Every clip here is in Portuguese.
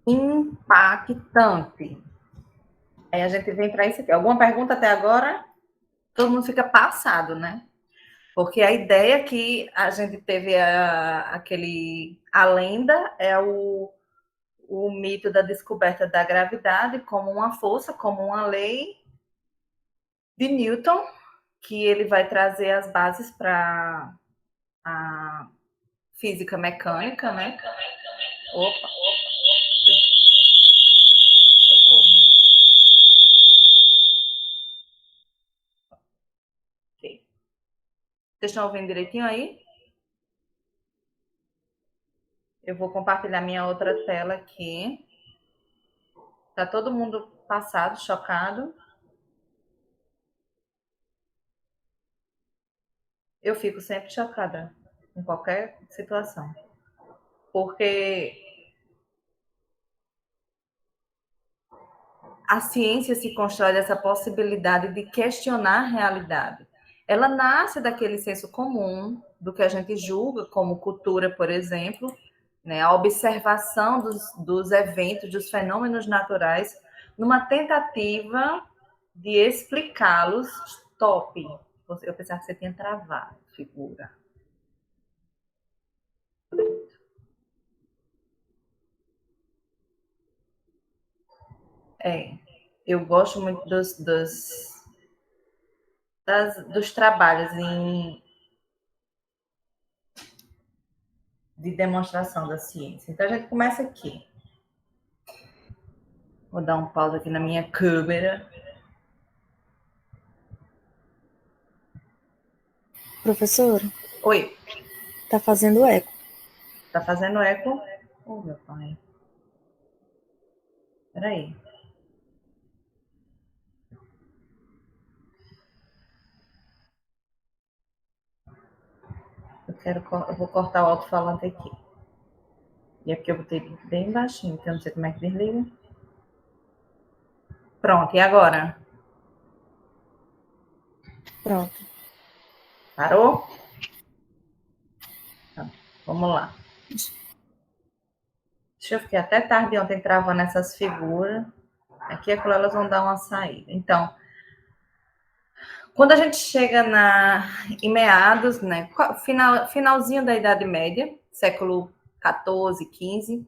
impactante. Aí a gente vem para isso aqui. Alguma pergunta até agora? Todo mundo fica passado, né? Porque a ideia que a gente teve a lenda é o mito da descoberta da gravidade como uma força, como uma lei de Newton, que ele vai trazer as bases para a física mecânica, né? Opa, socorro. Ok. Vocês estão ouvindo direitinho aí? Eu vou compartilhar minha outra tela aqui. Tá todo mundo passado, chocado. Eu fico sempre chocada em qualquer situação. Porque a ciência se constrói dessa possibilidade de questionar a realidade. Ela nasce daquele senso comum, do que a gente julga como cultura, por exemplo, né? A observação dos eventos, dos fenômenos naturais, numa tentativa de explicá-los. Top! Eu pensava que você tinha travado, figura. É, eu gosto muito dos trabalhos de demonstração da ciência. Então a gente começa aqui. Vou dar um pause aqui na minha câmera. Professor, Oi, tá fazendo eco. tá fazendo eco? Oh, meu pai. Peraí. Eu vou cortar o alto-falante aqui. E é porque eu botei bem baixinho, então eu não sei como é que desliga. Pronto, e agora? Pronto. Parou? Tá, vamos lá. Deixa eu ficar até tarde ontem travando essas figuras. Aqui é quando elas vão dar uma saída. Então, quando a gente chega em meados, né, finalzinho da Idade Média, século XIV, XV,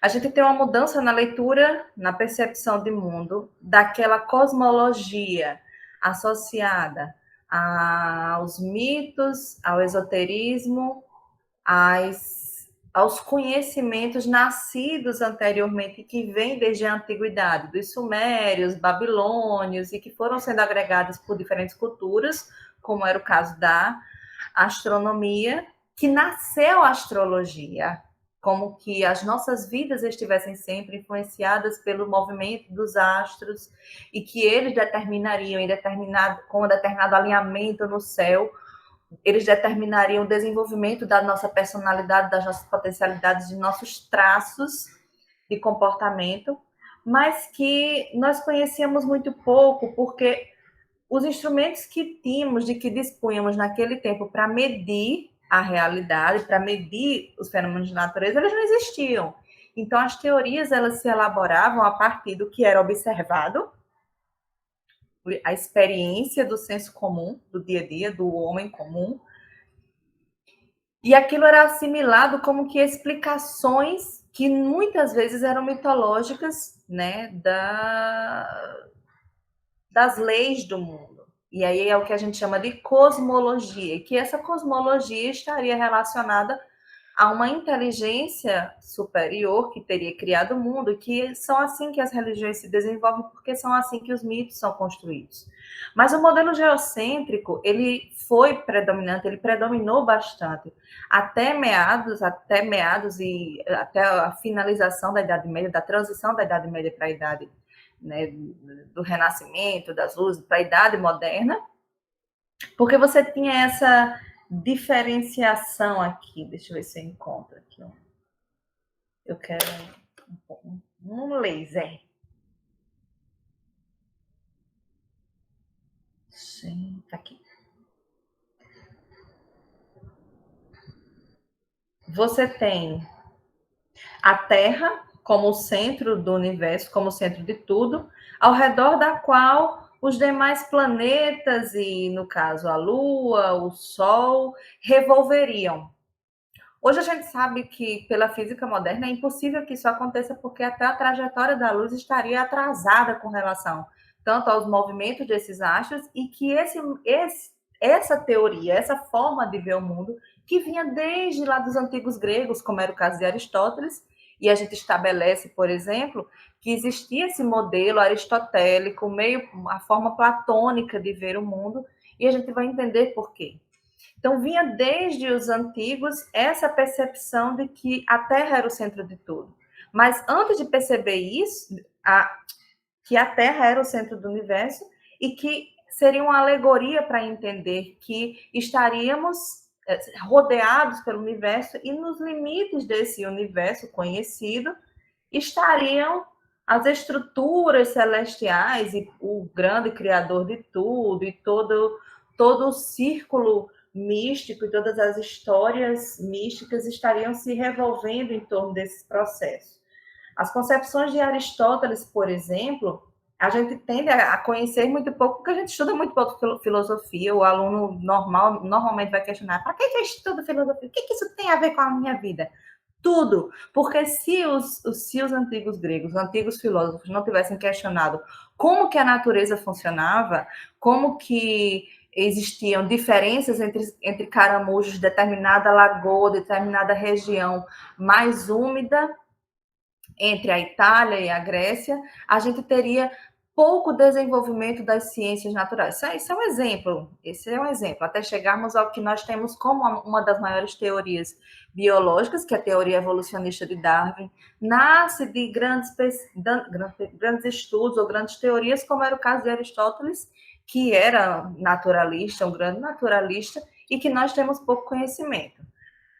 a gente tem uma mudança na leitura, na percepção de mundo, daquela cosmologia associada aos mitos, ao esoterismo, aos conhecimentos nascidos anteriormente, que vêm desde a antiguidade, dos sumérios, babilônios, e que foram sendo agregados por diferentes culturas, como era o caso da astronomia, que nasceu a astrologia, como que as nossas vidas estivessem sempre influenciadas pelo movimento dos astros e que eles determinariam com um determinado alinhamento no céu, eles determinariam o desenvolvimento da nossa personalidade, das nossas potencialidades, de nossos traços de comportamento, mas que nós conhecíamos muito pouco, porque os instrumentos que tínhamos, de que dispunhamos naquele tempo para medir a realidade, para medir os fenômenos de natureza, eles não existiam. Então, as teorias elas se elaboravam a partir do que era observado, a experiência do senso comum, do dia a dia, do homem comum, e aquilo era assimilado como que explicações que muitas vezes eram mitológicas, né, das leis do mundo. E aí é o que a gente chama de cosmologia, que essa cosmologia estaria relacionada a uma inteligência superior que teria criado o mundo, que são assim que as religiões se desenvolvem, porque são assim que os mitos são construídos. Mas o modelo geocêntrico, ele foi predominante, ele predominou bastante até meados e até a finalização da Idade Média, da transição da Idade Média para a Idade, né, do Renascimento, das luzes, para a Idade Moderna, porque você tinha essa diferenciação aqui. Deixa eu ver se eu encontro aqui. Eu quero um laser. Sim, tá aqui. Você tem a Terra, como o centro do universo, como o centro de tudo, ao redor da qual os demais planetas, e no caso a Lua, o Sol, revolveriam. Hoje a gente sabe que, pela física moderna, é impossível que isso aconteça, porque até a trajetória da luz estaria atrasada com relação tanto aos movimentos desses astros, e que essa teoria, essa forma de ver o mundo, que vinha desde lá dos antigos gregos, como era o caso de Aristóteles, e a gente estabelece, por exemplo, que existia esse modelo aristotélico, meio a forma platônica de ver o mundo, e a gente vai entender por quê. Então, vinha desde os antigos essa percepção de que a Terra era o centro de tudo. Mas antes de perceber isso, que a Terra era o centro do universo e que seria uma alegoria para entender que estaríamos rodeados pelo universo, e nos limites desse universo conhecido estariam as estruturas celestiais e o grande criador de tudo, e todo o círculo místico e todas as histórias místicas estariam se revolvendo em torno desses processos. As concepções de Aristóteles, por exemplo, a gente tende a conhecer muito pouco, porque a gente estuda muito pouco filosofia. O aluno normal normalmente vai questionar: para que eu estudo filosofia? O que isso tem a ver com a minha vida? Tudo, porque se os antigos gregos, os antigos filósofos não tivessem questionado como que a natureza funcionava, como que existiam diferenças entre caramujos de determinada lagoa, determinada região mais úmida, entre a Itália e a Grécia, a gente teria pouco desenvolvimento das ciências naturais. Isso é um exemplo. Esse é um exemplo, até chegarmos ao que nós temos como uma das maiores teorias biológicas, que é a teoria evolucionista de Darwin, nasce de grandes estudos ou grandes teorias, como era o caso de Aristóteles, que era naturalista, um grande naturalista, e que nós temos pouco conhecimento.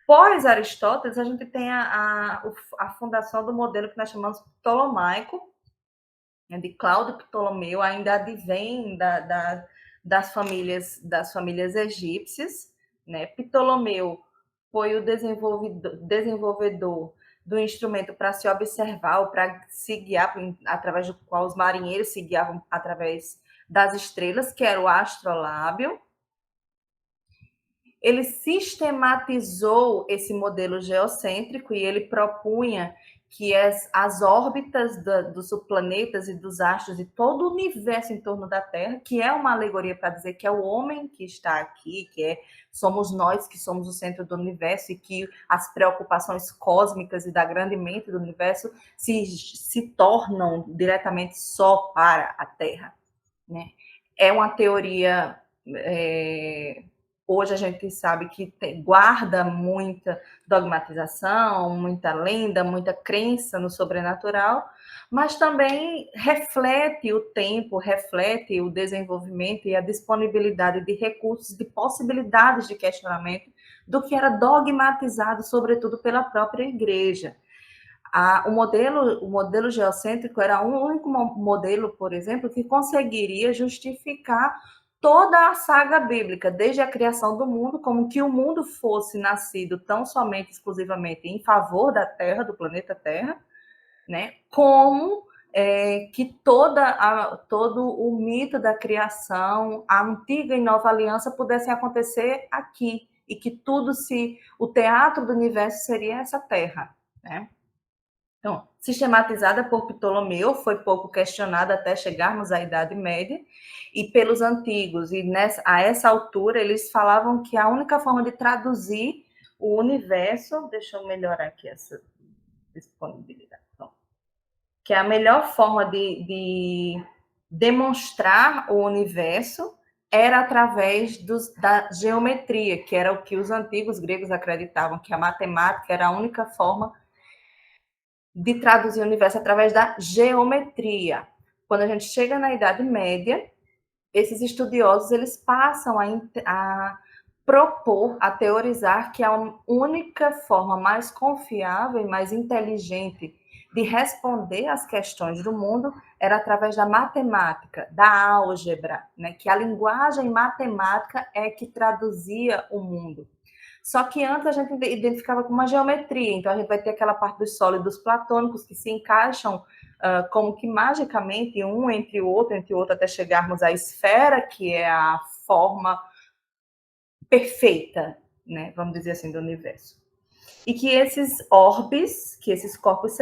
Pós-Aristóteles, a gente tem a fundação do modelo que nós chamamos ptolomaico, de Cláudio Ptolomeu, ainda advém das famílias egípcias, né? Ptolomeu foi o desenvolvedor do instrumento para se observar, ou para se guiar, através do qual os marinheiros se guiavam através das estrelas, que era o astrolábio. Ele sistematizou esse modelo geocêntrico, e ele propunha que as órbitas dos planetas e dos astros e todo o universo em torno da Terra, que é uma alegoria para dizer que é o homem que está aqui, somos nós que somos o centro do universo, e que as preocupações cósmicas e da grande mente do universo se tornam diretamente só para a Terra, né? É uma teoria... Hoje a gente sabe que guarda muita dogmatização, muita lenda, muita crença no sobrenatural, mas também reflete o tempo, reflete o desenvolvimento e a disponibilidade de recursos, de possibilidades de questionamento do que era dogmatizado, sobretudo pela própria igreja. O modelo geocêntrico era o único modelo, por exemplo, que conseguiria justificar toda a saga bíblica, desde a criação do mundo, como que o mundo fosse nascido tão somente, exclusivamente em favor da Terra, do planeta Terra, né? Como que todo o mito da criação, a antiga e nova aliança, pudessem acontecer aqui, e que o teatro do universo seria essa Terra, né? Então, sistematizada por Ptolomeu, foi pouco questionada até chegarmos à Idade Média, e pelos antigos, e a essa altura eles falavam que a única forma de traduzir o universo, deixa eu melhorar aqui essa disponibilidade, então, que a melhor forma de demonstrar o universo era através da geometria, que era o que os antigos gregos acreditavam, que a matemática era a única forma de traduzir o universo através da geometria. Quando a gente chega na Idade Média, esses estudiosos eles passam a propor, a teorizar que a única forma mais confiável e mais inteligente de responder às questões do mundo era através da matemática, da álgebra, né? Que a linguagem matemática é que traduzia o mundo. Só que antes a gente identificava com uma geometria, então a gente vai ter aquela parte dos sólidos platônicos que se encaixam como que magicamente um entre o outro, até chegarmos à esfera, que é a forma perfeita, né, vamos dizer assim, do universo. E que esses orbes, que esses corpos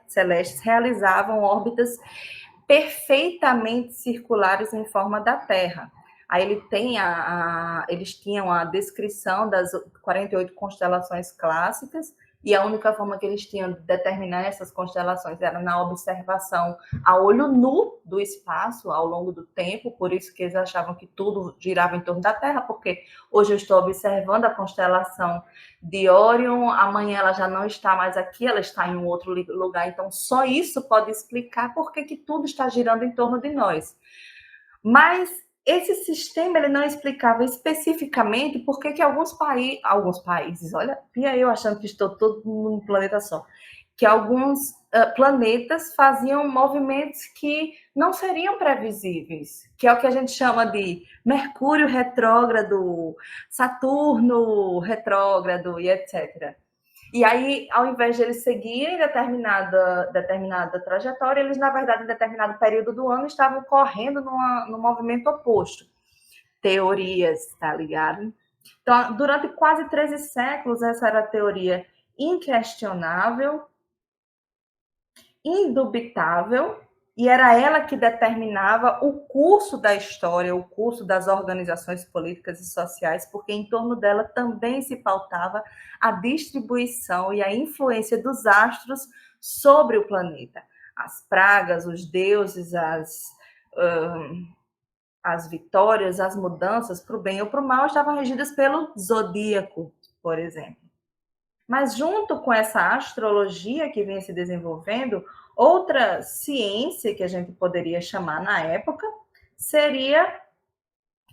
celestes realizavam órbitas perfeitamente circulares em forma da Terra. Aí eles tinham a descrição das 48 constelações clássicas, e a única forma que eles tinham de determinar essas constelações era na observação a olho nu do espaço ao longo do tempo, por isso que eles achavam que tudo girava em torno da Terra, porque hoje eu estou observando a constelação de Órion, amanhã ela já não está mais aqui, ela está em um outro lugar, então só isso pode explicar por que tudo está girando em torno de nós. Mas esse sistema ele não explicava especificamente por que alguns países, olha, Pia, eu achando que estou todo num planeta só, que alguns planetas faziam movimentos que não seriam previsíveis, que é o que a gente chama de Mercúrio retrógrado, Saturno retrógrado e etc. E aí, ao invés de eles seguirem determinada trajetória, eles, na verdade, em determinado período do ano, estavam correndo no movimento oposto. Teorias, tá ligado? Então, durante quase 13 séculos, essa era a teoria inquestionável, indubitável, e era ela que determinava o curso da história, o curso das organizações políticas e sociais, porque em torno dela também se pautava a distribuição e a influência dos astros sobre o planeta. As pragas, os deuses, as vitórias, as mudanças para o bem ou para o mal estavam regidas pelo zodíaco, por exemplo. Mas junto com essa astrologia que vinha se desenvolvendo, outra ciência que a gente poderia chamar na época seria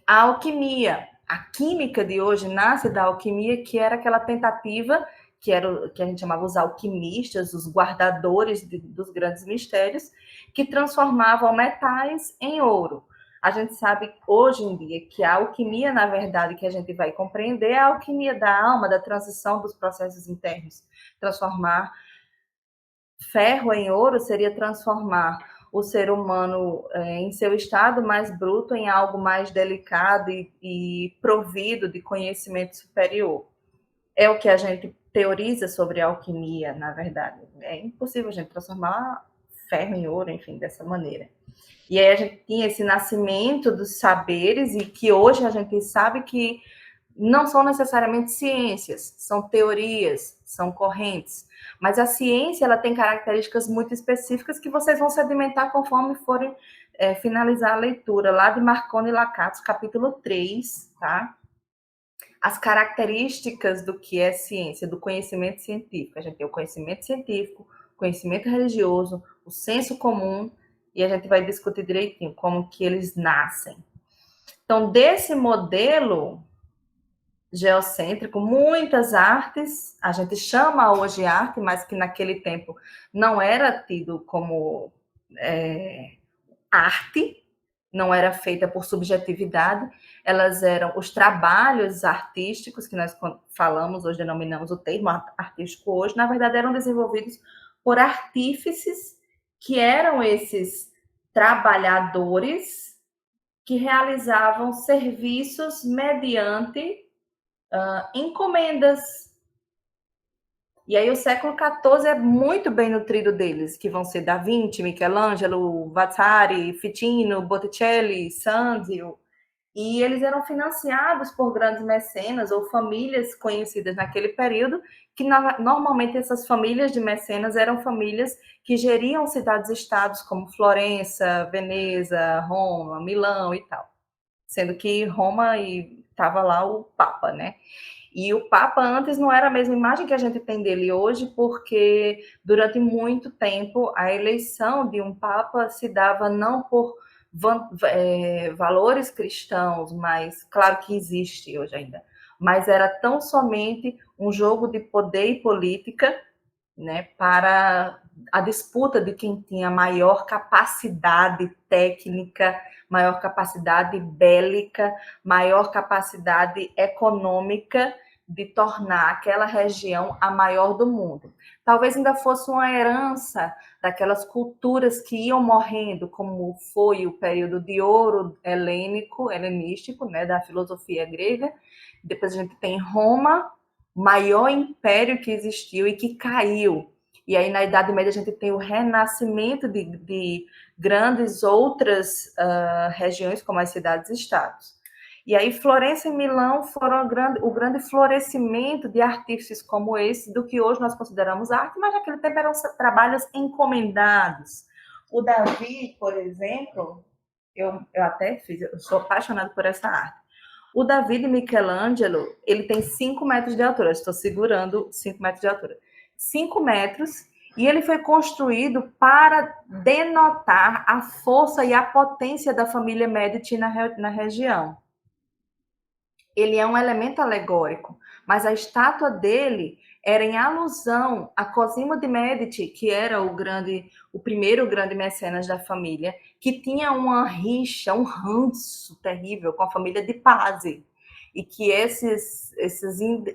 a alquimia. A química de hoje nasce da alquimia, que era aquela tentativa que a gente chamava os alquimistas, os guardadores dos grandes mistérios, que transformavam metais em ouro. A gente sabe hoje em dia que a alquimia, na verdade, que a gente vai compreender é a alquimia da alma, da transição dos processos internos. Transformar ferro em ouro seria transformar o ser humano em seu estado mais bruto em algo mais delicado e provido de conhecimento superior. É o que a gente teoriza sobre a alquimia, na verdade. É impossível a gente transformar ferro em ouro, enfim, dessa maneira. E aí a gente tinha esse nascimento dos saberes e que hoje a gente sabe que não são necessariamente ciências, são teorias, são correntes. Mas a ciência ela tem características muito específicas que vocês vão sedimentar conforme forem finalizar a leitura, lá de Marconi e Lakatos, capítulo 3, tá? As características do que é ciência, do conhecimento científico. A gente tem o conhecimento científico, o conhecimento religioso, o senso comum, e a gente vai discutir direitinho como que eles nascem. Então, desse modelo geocêntrico, muitas artes, a gente chama hoje arte, mas que naquele tempo não era tido como arte, não era feita por subjetividade, elas eram os trabalhos artísticos, que nós falamos, hoje denominamos o termo artístico hoje, na verdade eram desenvolvidos por artífices, que eram esses trabalhadores que realizavam serviços mediante encomendas. E aí o século XIV é muito bem nutrido deles, que vão ser Da Vinci, Michelangelo, Vasari, Ficino, Botticelli, Sanzio. E eles eram financiados por grandes mecenas ou famílias conhecidas naquele período, que normalmente essas famílias de mecenas eram famílias que geriam cidades-estados como Florença, Veneza, Roma, Milão e tal. Sendo que Roma estava lá o Papa, né? E o Papa antes não era a mesma imagem que a gente tem dele hoje, porque durante muito tempo a eleição de um Papa se dava não por valores cristãos, mas claro que existe hoje ainda, mas era tão somente um jogo de poder e política, né, para a disputa de quem tinha maior capacidade técnica, maior capacidade bélica, maior capacidade econômica de tornar aquela região a maior do mundo. Talvez ainda fosse uma herança daquelas culturas que iam morrendo, como foi o período de ouro helenístico, né, da filosofia grega. Depois a gente tem Roma, maior império que existiu e que caiu. E aí, na Idade Média, a gente tem o renascimento de grandes outras regiões, como as cidades-estados. E aí, Florença e Milão foram o grande florescimento de artífices como esse, do que hoje nós consideramos arte, mas naquele tempo eram trabalhos encomendados. O Davi, por exemplo, eu até fiz, eu sou apaixonada por essa arte. O Davi de Michelangelo, ele tem 5 metros de altura. Eu estou segurando 5 metros de altura. 5 metros, e ele foi construído para denotar a força e a potência da família Medici na região. Ele é um elemento alegórico, mas a estátua dele era em alusão a Cosimo de Medici, que era o primeiro grande mecenas da família, que tinha uma rixa, um ranço terrível com a família de Pazzi, e que esses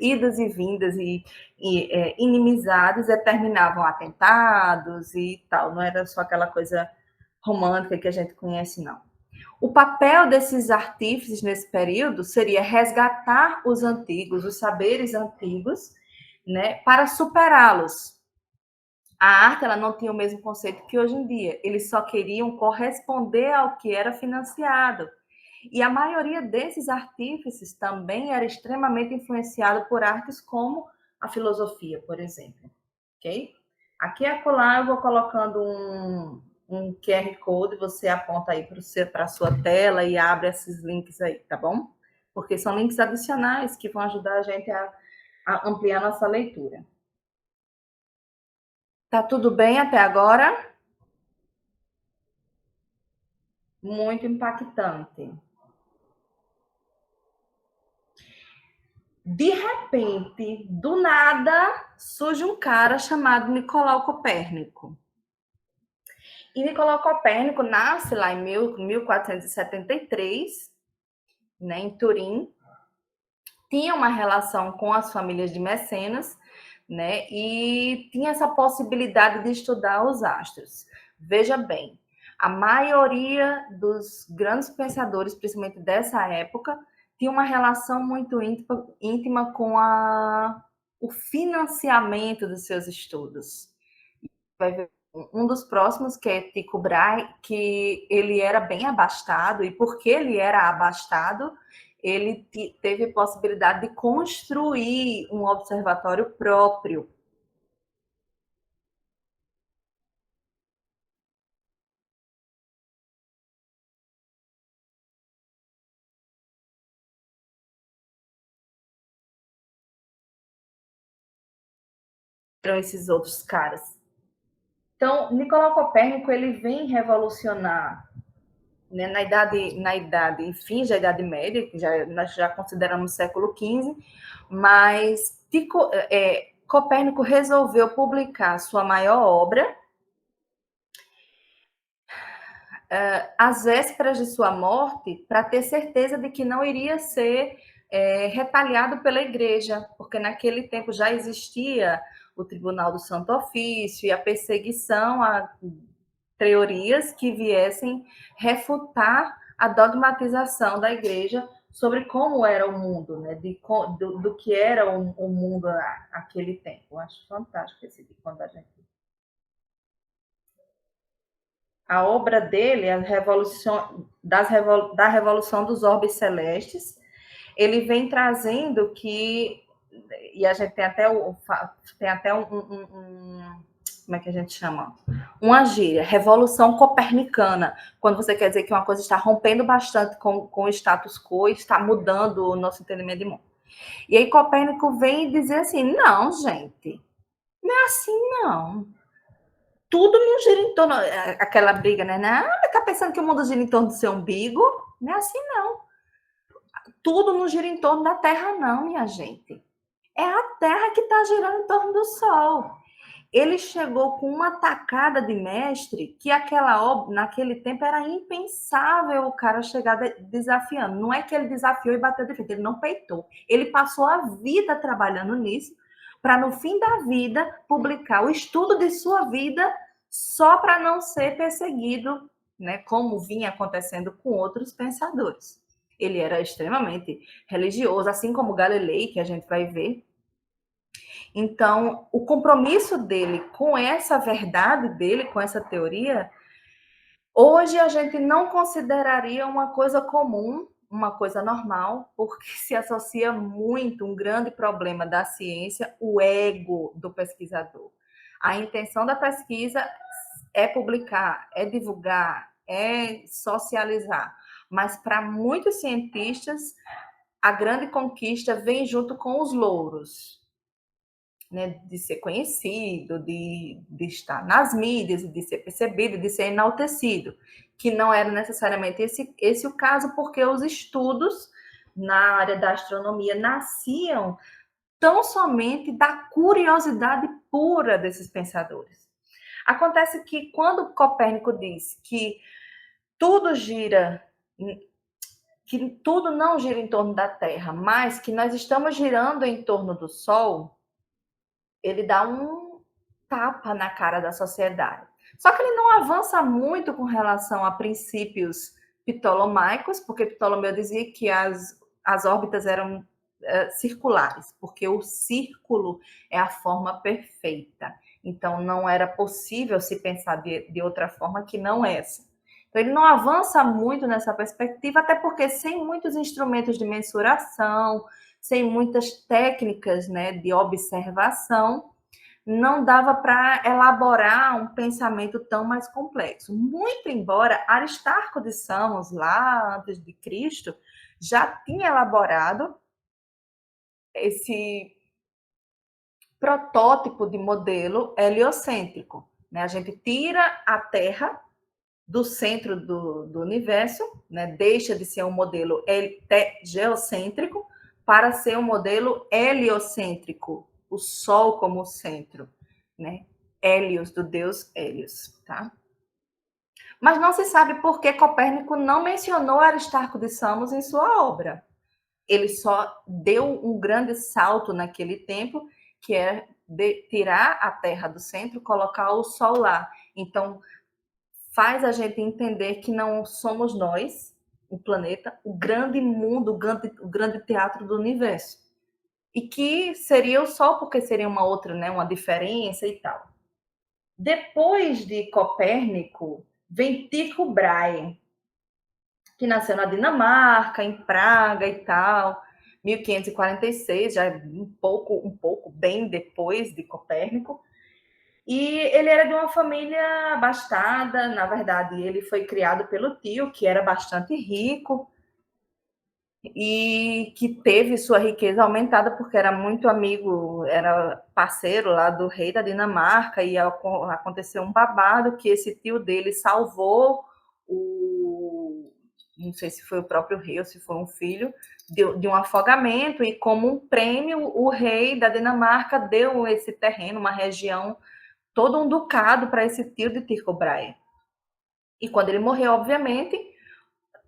idas e vindas e inimizades determinavam atentados e tal, não era só aquela coisa romântica que a gente conhece, não. O papel desses artífices nesse período seria resgatar os antigos, os saberes antigos, né, para superá-los. A arte ela não tinha o mesmo conceito que hoje em dia. Eles só queriam corresponder ao que era financiado. E a maioria desses artífices também era extremamente influenciado por artes como a filosofia, por exemplo. Ok? Aqui e acolá eu vou colocando um QR Code, você aponta aí para a sua tela e abre esses links aí, tá bom? Porque são links adicionais que vão ajudar a gente a ampliar nossa leitura. Tá tudo bem até agora? Muito impactante. De repente, do nada, surge um cara chamado Nicolau Copérnico. E Nicolau Copérnico nasce lá em 1473, né, em Turim. Tinha uma relação com as famílias de mecenas, né, e tinha essa possibilidade de estudar os astros. Veja bem, a maioria dos grandes pensadores, principalmente dessa época, tinha uma relação muito íntima com o financiamento dos seus estudos. Vai ver um dos próximos, que é Tycho Brahe, que ele era bem abastado, e porque ele era abastado, ele teve possibilidade de construir um observatório próprio. Eram esses outros caras. Então, Nicolau Copérnico ele vem revolucionar, né, na idade, fins da Idade Média, que nós já consideramos século XV, mas Copérnico resolveu publicar sua maior obra às vésperas de sua morte, para ter certeza de que não iria ser retaliado pela igreja, porque naquele tempo já existia o Tribunal do Santo Ofício e a perseguição a teorias que viessem refutar a dogmatização da igreja sobre como era o mundo, né? Do que era o mundo naquele tempo. Eu acho fantástico esse de quando a gente... A obra dele, a revolução, da Revolução dos Orbes Celestes, ele vem trazendo que, e a gente tem até como é que a gente chama? Uma gíria, revolução copernicana, quando você quer dizer que uma coisa está rompendo bastante com o status quo e está mudando o nosso entendimento de mundo. E aí Copérnico vem dizer assim, não, gente, não é assim, não. Tudo não gira em torno... Aquela briga, né? Não, tá pensando que o mundo gira em torno do seu umbigo? Não é assim, não. Tudo não gira em torno da Terra, não, minha gente. É a Terra que está girando em torno do Sol. ele chegou com uma tacada de mestre que naquele tempo era impensável o cara chegar desafiando. Não é que ele desafiou e bateu de frente, ele não peitou. Ele passou a vida trabalhando nisso para, no fim da vida, publicar o estudo de sua vida só para não ser perseguido, né, como vinha acontecendo com outros pensadores. Ele era extremamente religioso, assim como Galilei, que a gente vai ver. Então, o compromisso dele com essa verdade dele, com essa teoria, hoje a gente não consideraria uma coisa comum, uma coisa normal, porque se associa muito um grande problema da ciência, o ego do pesquisador. A intenção da pesquisa é publicar, é divulgar, é socializar, mas para muitos cientistas, a grande conquista vem junto com os louros. Né, de ser conhecido, de estar nas mídias, de ser percebido, de ser enaltecido, que não era necessariamente esse o caso, porque os estudos na área da astronomia nasciam tão somente da curiosidade pura desses pensadores. Acontece que quando Copérnico diz que tudo não gira em torno da Terra, mas que nós estamos girando em torno do Sol, ele dá um tapa na cara da sociedade. Só que ele não avança muito com relação a princípios ptolomaicos, porque Ptolomeu dizia que as órbitas eram circulares, porque o círculo é a forma perfeita. Então, não era possível se pensar de outra forma que não essa. Então, ele não avança muito nessa perspectiva, até porque sem muitos instrumentos de mensuração, sem muitas técnicas, né, de observação, não dava para elaborar um pensamento tão mais complexo. Muito embora Aristarco de Samos, lá antes de Cristo, já tinha elaborado esse protótipo de modelo heliocêntrico. Né? A gente tira a Terra do centro do universo, né? Deixa de ser um modelo geocêntrico para ser um modelo heliocêntrico, o Sol como centro, né? Hélios, do deus Hélios, tá? Mas não se sabe por que Copérnico não mencionou Aristarco de Samos em sua obra. Ele só deu um grande salto naquele tempo, que é tirar a Terra do centro, colocar o Sol lá. Então, faz a gente entender que não somos nós, o planeta, o grande mundo, o grande teatro do universo. E que seria o Sol, porque seria uma outra, né, uma diferença e tal. Depois de Copérnico, vem Tycho Brahe, que nasceu na Dinamarca, em Praga e tal, 1546, já um pouco bem depois de Copérnico. E ele era de uma família abastada, na verdade, ele foi criado pelo tio, que era bastante rico, e que teve sua riqueza aumentada porque era muito amigo, era parceiro lá do rei da Dinamarca, e aconteceu um babado que esse tio dele salvou não sei se foi o próprio rei ou se foi um filho, de um afogamento, e como um prêmio, o rei da Dinamarca deu esse terreno, uma região, todo um ducado para esse tio de Tycho Brahe. E quando ele morreu, obviamente,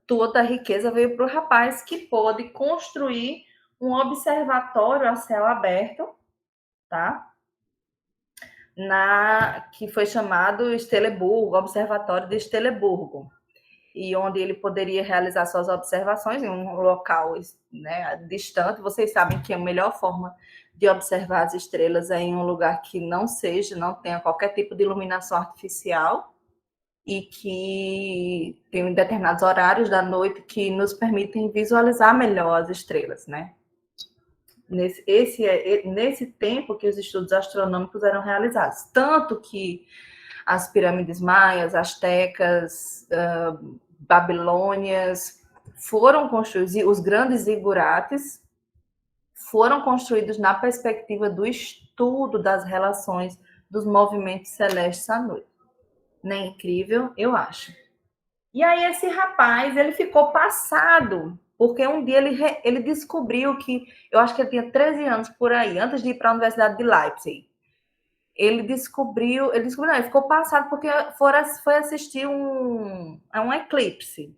toda a riqueza veio para o rapaz, que pôde construir um observatório a céu aberto, tá? Que foi chamado Esteleburgo, Observatório de Esteleburgo, e onde ele poderia realizar suas observações em um local, né, distante. Vocês sabem que a melhor forma de observar as estrelas é em um lugar que não tenha qualquer tipo de iluminação artificial, e que tem determinados horários da noite que nos permitem visualizar melhor as estrelas, né? Nesse tempo que os estudos astronômicos eram realizados. Tanto que as pirâmides maias, astecas, babilônias foram construídos, os grandes zigurates foram construídos na perspectiva do estudo das relações dos movimentos celestes à noite. Não é incrível? Eu acho. E aí esse rapaz, ele ficou passado, porque um dia ele descobriu que, eu acho que ele tinha 13 anos por aí, antes de ir para a Universidade de Leipzig. ele ficou passado porque foi assistir um eclipse.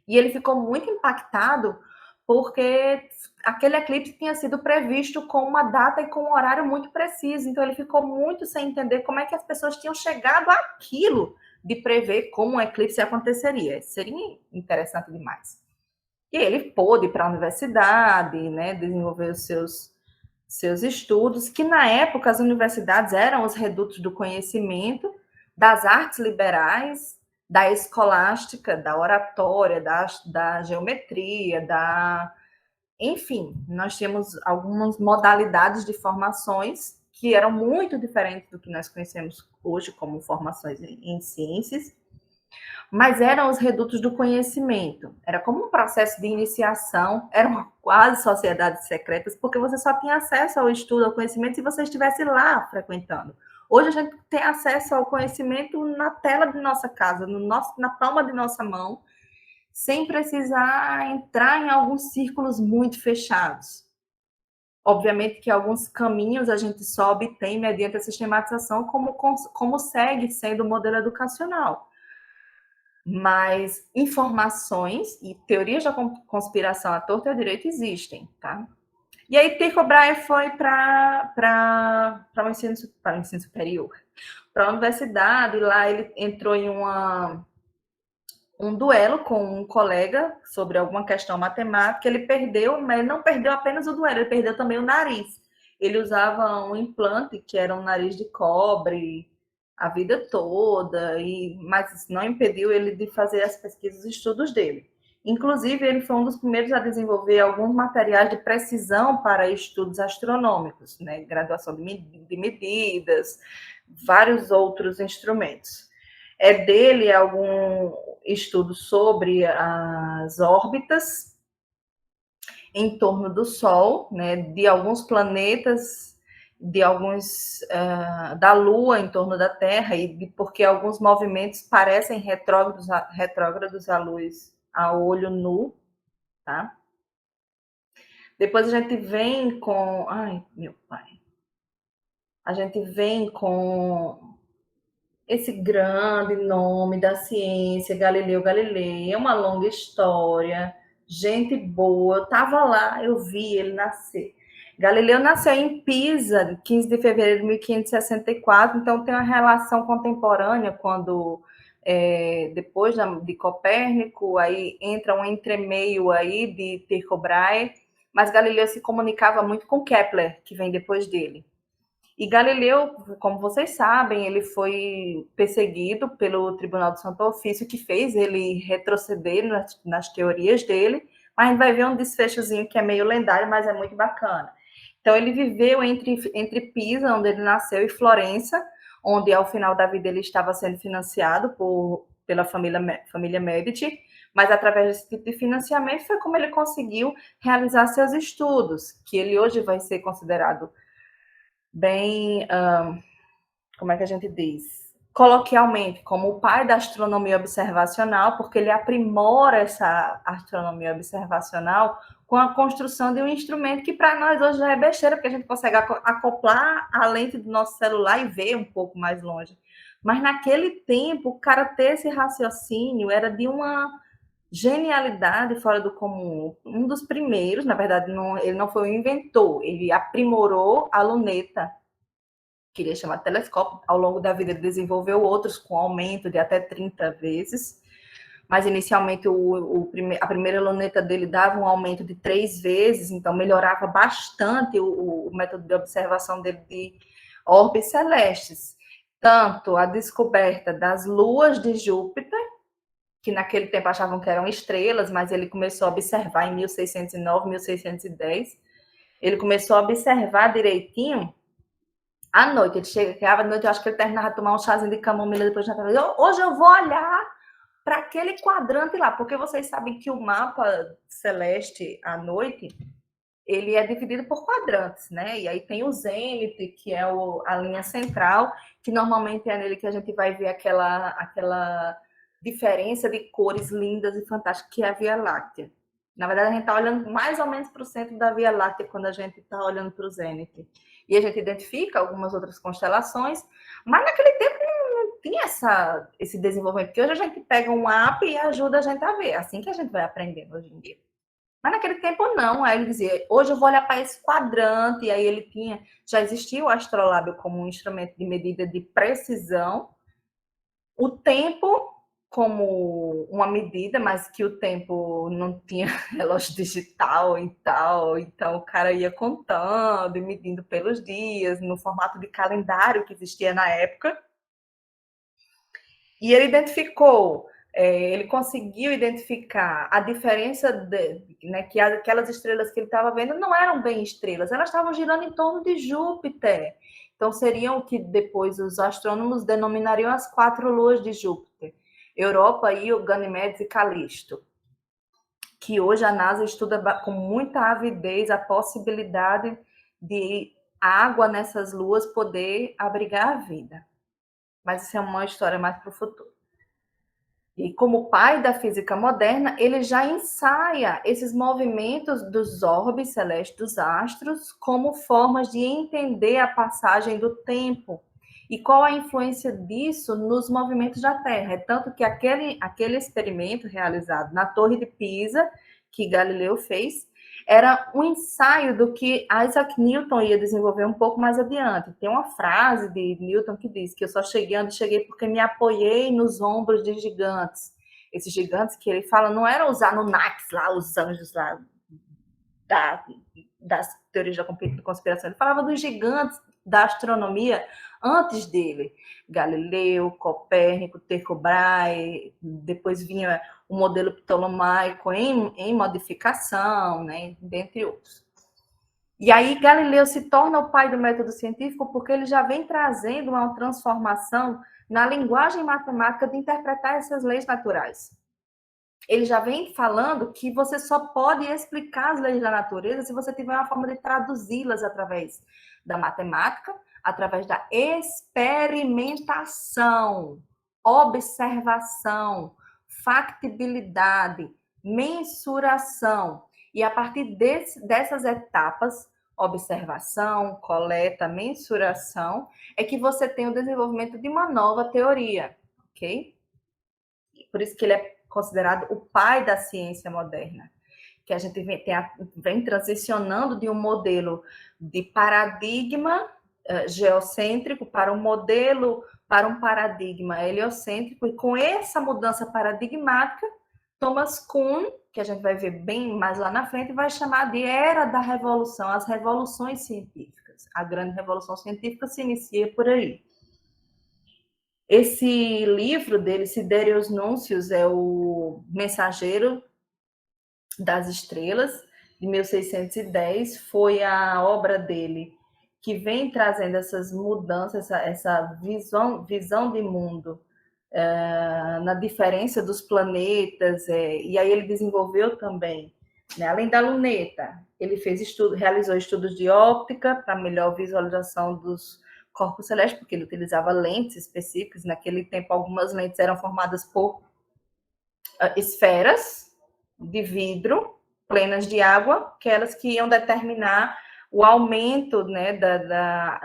E ele ficou muito impactado porque aquele eclipse tinha sido previsto com uma data e com um horário muito preciso. Então ele ficou muito sem entender como é que as pessoas tinham chegado àquilo de prever como um eclipse aconteceria. Seria interessante demais. E ele pôde ir para a universidade, né, desenvolver os seus estudos, que na época as universidades eram os redutos do conhecimento, das artes liberais, da escolástica, da oratória, da geometria, enfim, nós tínhamos algumas modalidades de formações que eram muito diferentes do que nós conhecemos hoje como formações em ciências, mas eram os redutos do conhecimento. Era como um processo de iniciação, eram quase sociedades secretas, porque você só tinha acesso ao estudo, ao conhecimento, se você estivesse lá frequentando. Hoje a gente tem acesso ao conhecimento na tela de nossa casa, na palma de nossa mão, sem precisar entrar em alguns círculos muito fechados. Obviamente que alguns caminhos a gente só obtém mediante a sistematização, como segue sendo o modelo educacional. Mas informações e teorias da conspiração à torta e à direita existem, tá? E aí Tycho Brahe foi para o ensino superior, para a universidade, e lá ele entrou em um duelo com um colega sobre alguma questão matemática. Ele perdeu, mas não perdeu apenas o duelo, ele perdeu também o nariz. Ele usava um implante que era um nariz de cobre a vida toda, mas isso não impediu ele de fazer as pesquisas e estudos dele. Inclusive, ele foi um dos primeiros a desenvolver alguns materiais de precisão para estudos astronômicos, né? Graduação de medidas, vários outros instrumentos. É dele algum estudo sobre as órbitas em torno do Sol, né? De alguns planetas, de alguns da Lua em torno da Terra, porque alguns movimentos parecem retrógrados à luz, a olho nu, tá? Depois a gente vem com, ai, meu pai, a gente vem com esse grande nome da ciência, Galileu Galilei. É uma longa história, gente boa. Eu estava lá, eu vi ele nascer. Galileu nasceu em Pisa, 15 de fevereiro de 1564, então tem uma relação contemporânea quando depois de Copérnico, aí entra um entremeio aí de Tycho Brahe, mas Galileu se comunicava muito com Kepler, que vem depois dele. E Galileu, como vocês sabem, ele foi perseguido pelo Tribunal do Santo Ofício, que fez ele retroceder nas teorias dele, mas a gente vai ver um desfechozinho que é meio lendário, mas é muito bacana. Então, ele viveu entre Pisa, onde ele nasceu, e Florença, onde ao final da vida ele estava sendo financiado pela família Medici, mas através desse tipo de financiamento foi como ele conseguiu realizar seus estudos, que ele hoje vai ser considerado bem, como é que a gente diz? Coloquialmente, como o pai da astronomia observacional, porque ele aprimora essa astronomia observacional com a construção de um instrumento que para nós hoje já é besteira, porque a gente consegue acoplar a lente do nosso celular e ver um pouco mais longe. Mas naquele tempo, o cara ter esse raciocínio era de uma genialidade fora do comum. Um dos primeiros, na verdade, ele não foi o inventor, ele aprimorou a luneta, queria chamar de telescópio. Ao longo da vida ele desenvolveu outros com aumento de até 30 vezes, mas inicialmente a primeira luneta dele dava um aumento de 3 vezes, então melhorava bastante o método de observação dele de órbitas celestes. Tanto a descoberta das luas de Júpiter, que naquele tempo achavam que eram estrelas, mas ele começou a observar em 1609, 1610. Ele começou a observar direitinho à noite. Ele chegava à noite, eu acho que ele terminava de tomar um chazinho de camomila depois de jantar. Hoje eu vou olhar para aquele quadrante lá, porque vocês sabem que o mapa celeste à noite, ele é dividido por quadrantes, né? E aí tem o zênite, que é a linha central, que normalmente é nele que a gente vai ver aquela diferença de cores lindas e fantásticas que é a Via Láctea. Na verdade, a gente está olhando mais ou menos para o centro da Via Láctea quando a gente está olhando para o zênite. E a gente identifica algumas outras constelações, mas naquele tempo não tinha esse desenvolvimento, porque hoje a gente pega um app e ajuda a gente a ver, assim que a gente vai aprendendo hoje em dia. Mas naquele tempo não, aí ele dizia, hoje eu vou olhar para esse quadrante, e aí ele já existia o astrolábio como um instrumento de medida de precisão, o tempo como uma medida, mas que o tempo não tinha relógio digital e tal, então o cara ia contando e medindo pelos dias, no formato de calendário que existia na época. E ele conseguiu identificar a diferença né, que aquelas estrelas que ele estava vendo não eram bem estrelas, elas estavam girando em torno de Júpiter. Então, seriam o que depois os astrônomos denominariam as 4 luas de Júpiter: Europa, Io, Ganimedes e Calisto. Que hoje a NASA estuda com muita avidez a possibilidade de a água nessas luas poder abrigar a vida. Mas isso é uma história mais para o futuro. E como pai da física moderna, ele já ensaia esses movimentos dos orbes celestes, dos astros, como formas de entender a passagem do tempo e qual a influência disso nos movimentos da Terra. É tanto que aquele experimento realizado na Torre de Pisa, que Galileu fez, era um ensaio do que Isaac Newton ia desenvolver um pouco mais adiante. Tem uma frase de Newton que diz que eu só cheguei onde cheguei porque me apoiei nos ombros de gigantes. Esses gigantes que ele fala não eram os Anunnakis lá, os anjos lá das teorias da conspiração. Ele falava dos gigantes da astronomia antes dele. Galileu, Copérnico, Tycho Brahe, depois vinha o modelo ptolomaico em modificação, né, dentre outros. E aí Galileu se torna o pai do método científico porque ele já vem trazendo uma transformação na linguagem matemática de interpretar essas leis naturais. Ele já vem falando que você só pode explicar as leis da natureza se você tiver uma forma de traduzi-las através da matemática, através da experimentação, observação, factibilidade, mensuração. E a partir dessas etapas, observação, coleta, mensuração, é que você tem o desenvolvimento de uma nova teoria, ok? Por isso que ele é considerado o pai da ciência moderna, que a gente vem transicionando de um modelo de paradigma geocêntrico para um paradigma heliocêntrico, e com essa mudança paradigmática, Thomas Kuhn, que a gente vai ver bem mais lá na frente, vai chamar de era da revolução, as revoluções científicas. A grande revolução científica se inicia por aí. Esse livro dele, Sidereus Nuncius, é o Mensageiro das Estrelas, de 1610, foi a obra dele que vem trazendo essas mudanças, essa visão de mundo na diferença dos planetas, e aí ele desenvolveu também, né, além da luneta, ele realizou estudos de óptica para melhor visualização dos corpos celestes, porque ele utilizava lentes específicas. Naquele tempo, algumas lentes eram formadas por esferas de vidro plenas de água, que elas que iam determinar o aumento, né, da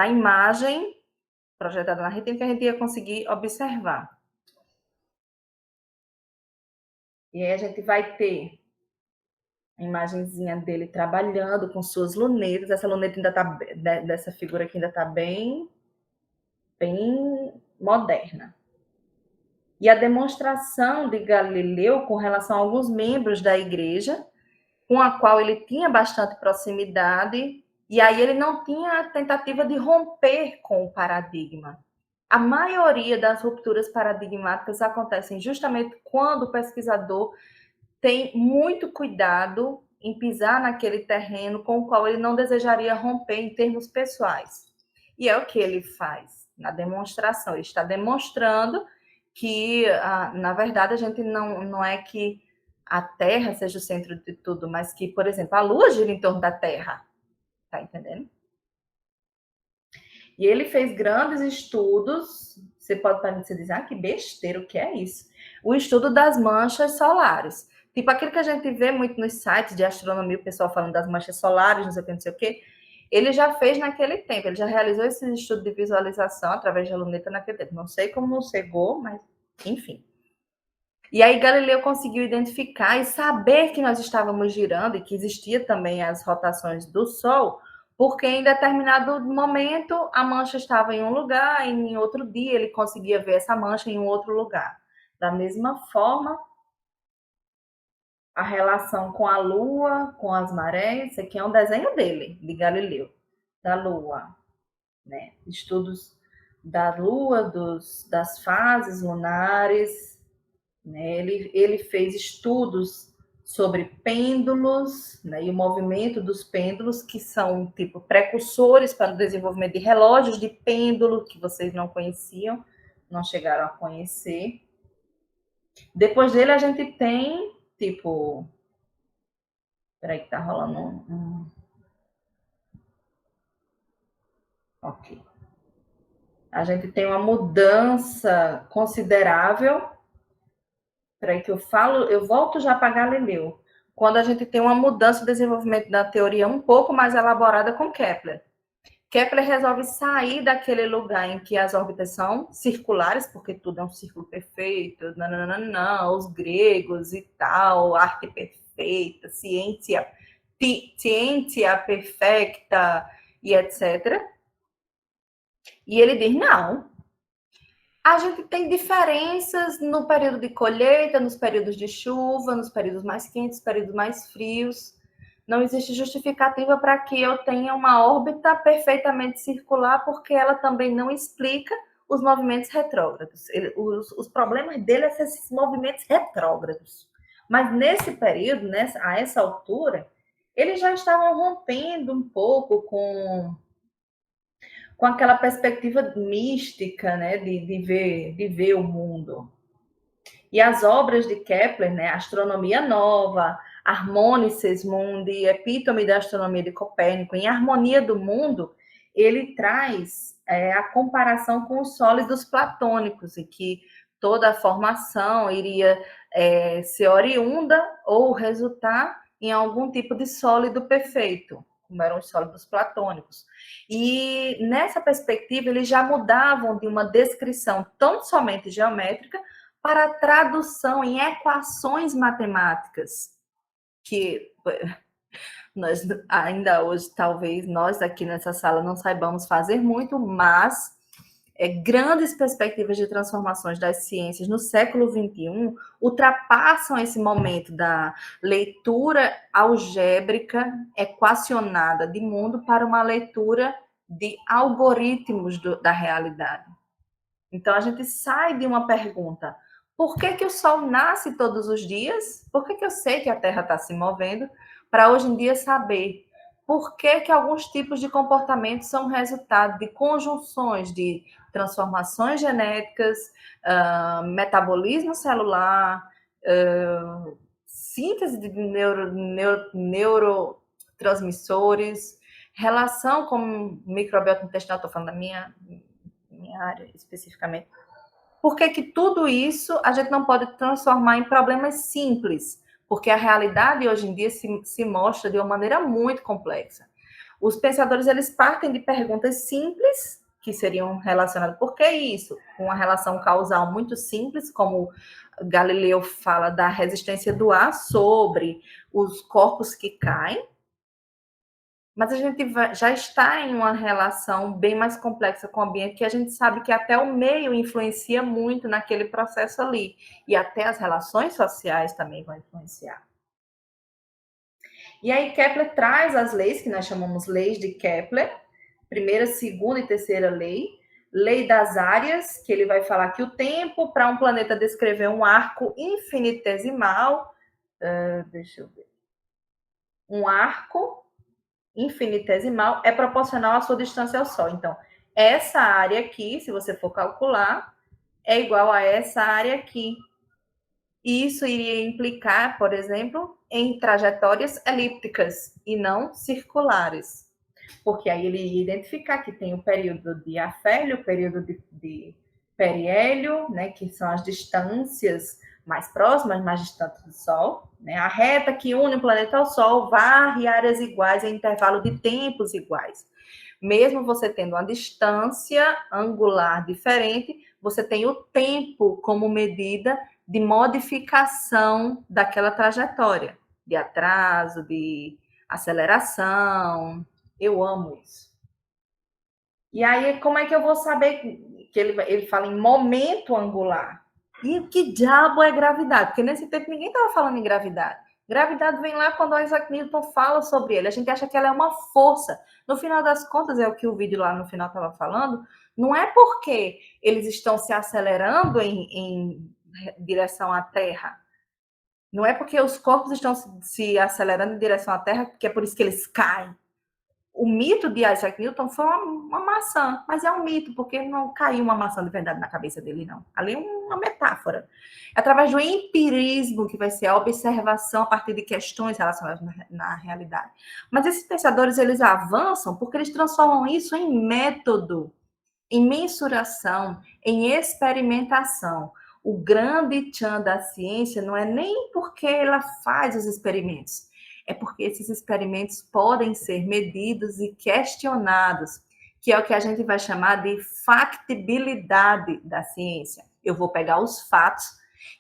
imagem projetada na retina que a gente ia conseguir observar. E aí a gente vai ter a imagenzinha dele trabalhando com suas lunetas. Essa luneta ainda tá, dessa figura aqui ainda está bem moderna. E a demonstração de Galileu com relação a alguns membros da igreja, com a qual ele tinha bastante proximidade, e aí ele não tinha a tentativa de romper com o paradigma. A maioria das rupturas paradigmáticas acontecem justamente quando o pesquisador tem muito cuidado em pisar naquele terreno com o qual ele não desejaria romper em termos pessoais. E é o que ele faz na demonstração. Ele está demonstrando que, na verdade, a gente não é que a Terra seja o centro de tudo, mas que, por exemplo, a Lua gira em torno da Terra. Tá entendendo? E ele fez grandes estudos Você pode se dizer, que besteira, o que é isso? O estudo das manchas solares. Tipo aquilo que a gente vê muito nos sites de astronomia, o pessoal falando das manchas solares, não sei o que. Ele já fez naquele tempo, ele já realizou esse estudo de visualização através da luneta naquele tempo. Não sei como chegou, mas enfim. E aí Galileu conseguiu identificar e saber que nós estávamos girando e que existia também as rotações do Sol, porque em determinado momento a mancha estava em um lugar e em outro dia ele conseguia ver essa mancha em um outro lugar. Da mesma forma, a relação com a Lua, com as marés, isso aqui é um desenho dele, de Galileu, da Lua, né? Estudos da Lua, das fases lunares, né? Ele fez estudos sobre pêndulos, né? E o movimento dos pêndulos, que são tipo precursores para o desenvolvimento de relógios de pêndulo, que vocês não conheciam, não chegaram a conhecer. Depois dele a gente tem, tipo... Peraí que tá rolando Ok. A gente tem uma mudança considerável. Peraí que eu volto já para Galileu. Quando a gente tem uma mudança do desenvolvimento da teoria um pouco mais elaborada com Kepler. Kepler resolve sair daquele lugar em que as órbitas são circulares, porque tudo é um círculo perfeito, nananana, os gregos e tal, arte perfeita, ciência perfecta e etc. E ele diz, não, a gente tem diferenças no período de colheita, nos períodos de chuva, nos períodos mais quentes, períodos mais frios. Não existe justificativa para que eu tenha uma órbita perfeitamente circular, porque ela também não explica os movimentos retrógrados. Os problemas dele são esses movimentos retrógrados. Mas nesse período, a essa altura, eles já estavam rompendo um pouco com aquela perspectiva mística, né, de ver o mundo. E as obras de Kepler, né, Astronomia Nova, Harmonices Mundi, Epítome da Astronomia de Copérnico, em Harmonia do Mundo, ele traz a comparação com os sólidos platônicos, e que toda a formação iria ser oriunda ou resultar em algum tipo de sólido perfeito, como eram os sólidos platônicos. E nessa perspectiva, eles já mudavam de uma descrição tão somente geométrica para a tradução em equações matemáticas, que nós ainda hoje, talvez, nós aqui nessa sala não saibamos fazer muito, mas grandes perspectivas de transformações das ciências no século XXI ultrapassam esse momento da leitura algébrica equacionada de mundo para uma leitura de algoritmos da realidade. Então, a gente sai de uma pergunta: por que o Sol nasce todos os dias? Por que eu sei que a Terra está se movendo? Para hoje em dia saber por que alguns tipos de comportamentos são resultado de conjunções de transformações genéticas, metabolismo celular, síntese de neurotransmissores, relação com microbiota intestinal, estou falando da minha área especificamente. Por que tudo isso a gente não pode transformar em problemas simples? Porque a realidade hoje em dia se mostra de uma maneira muito complexa. Os pensadores, eles partem de perguntas simples, que seriam relacionadas, por que isso? Com uma relação causal muito simples, como Galileu fala da resistência do ar sobre os corpos que caem, mas a gente já está em uma relação bem mais complexa com o ambiente, que a gente sabe que até o meio influencia muito naquele processo ali. E até as relações sociais também vão influenciar. E aí Kepler traz as leis, que nós chamamos leis de Kepler, primeira, segunda e terceira lei. Lei das áreas, que ele vai falar que o tempo para um planeta descrever um arco infinitesimal, deixa eu ver, um arco infinitesimal é proporcional à sua distância ao Sol. Então, essa área aqui, se você for calcular, é igual a essa área aqui. Isso iria implicar, por exemplo, em trajetórias elípticas e não circulares. Porque aí ele ia identificar que tem o período de afélio, o período de periélio, né, que são as distâncias mais próximas, mais distantes do Sol, né? A reta que une o planeta ao Sol varre áreas iguais em intervalo de tempos iguais. Mesmo você tendo uma distância angular diferente, você tem o tempo como medida de modificação daquela trajetória, de atraso, de aceleração. Eu amo isso. E aí, como é que eu vou saber que ele fala em momento angular? E que diabo é gravidade? Porque nesse tempo ninguém estava falando em gravidade. Gravidade vem lá quando Isaac Newton fala sobre ele. A gente acha que ela é uma força. No final das contas, é o que o vídeo lá no final estava falando, não é porque eles estão se acelerando em direção à Terra. Não é porque os corpos estão se acelerando em direção à Terra que é por isso que eles caem. O mito de Isaac Newton foi uma maçã, mas é um mito, porque não caiu uma maçã de verdade na cabeça dele, não. Ali é uma metáfora. É através do empirismo, que vai ser a observação a partir de questões relacionadas na realidade. Mas esses pensadores, eles avançam porque eles transformam isso em método, em mensuração, em experimentação. O grande tchan da ciência não é nem porque ela faz os experimentos, é porque esses experimentos podem ser medidos e questionados, que é o que a gente vai chamar de factibilidade da ciência. Eu vou pegar os fatos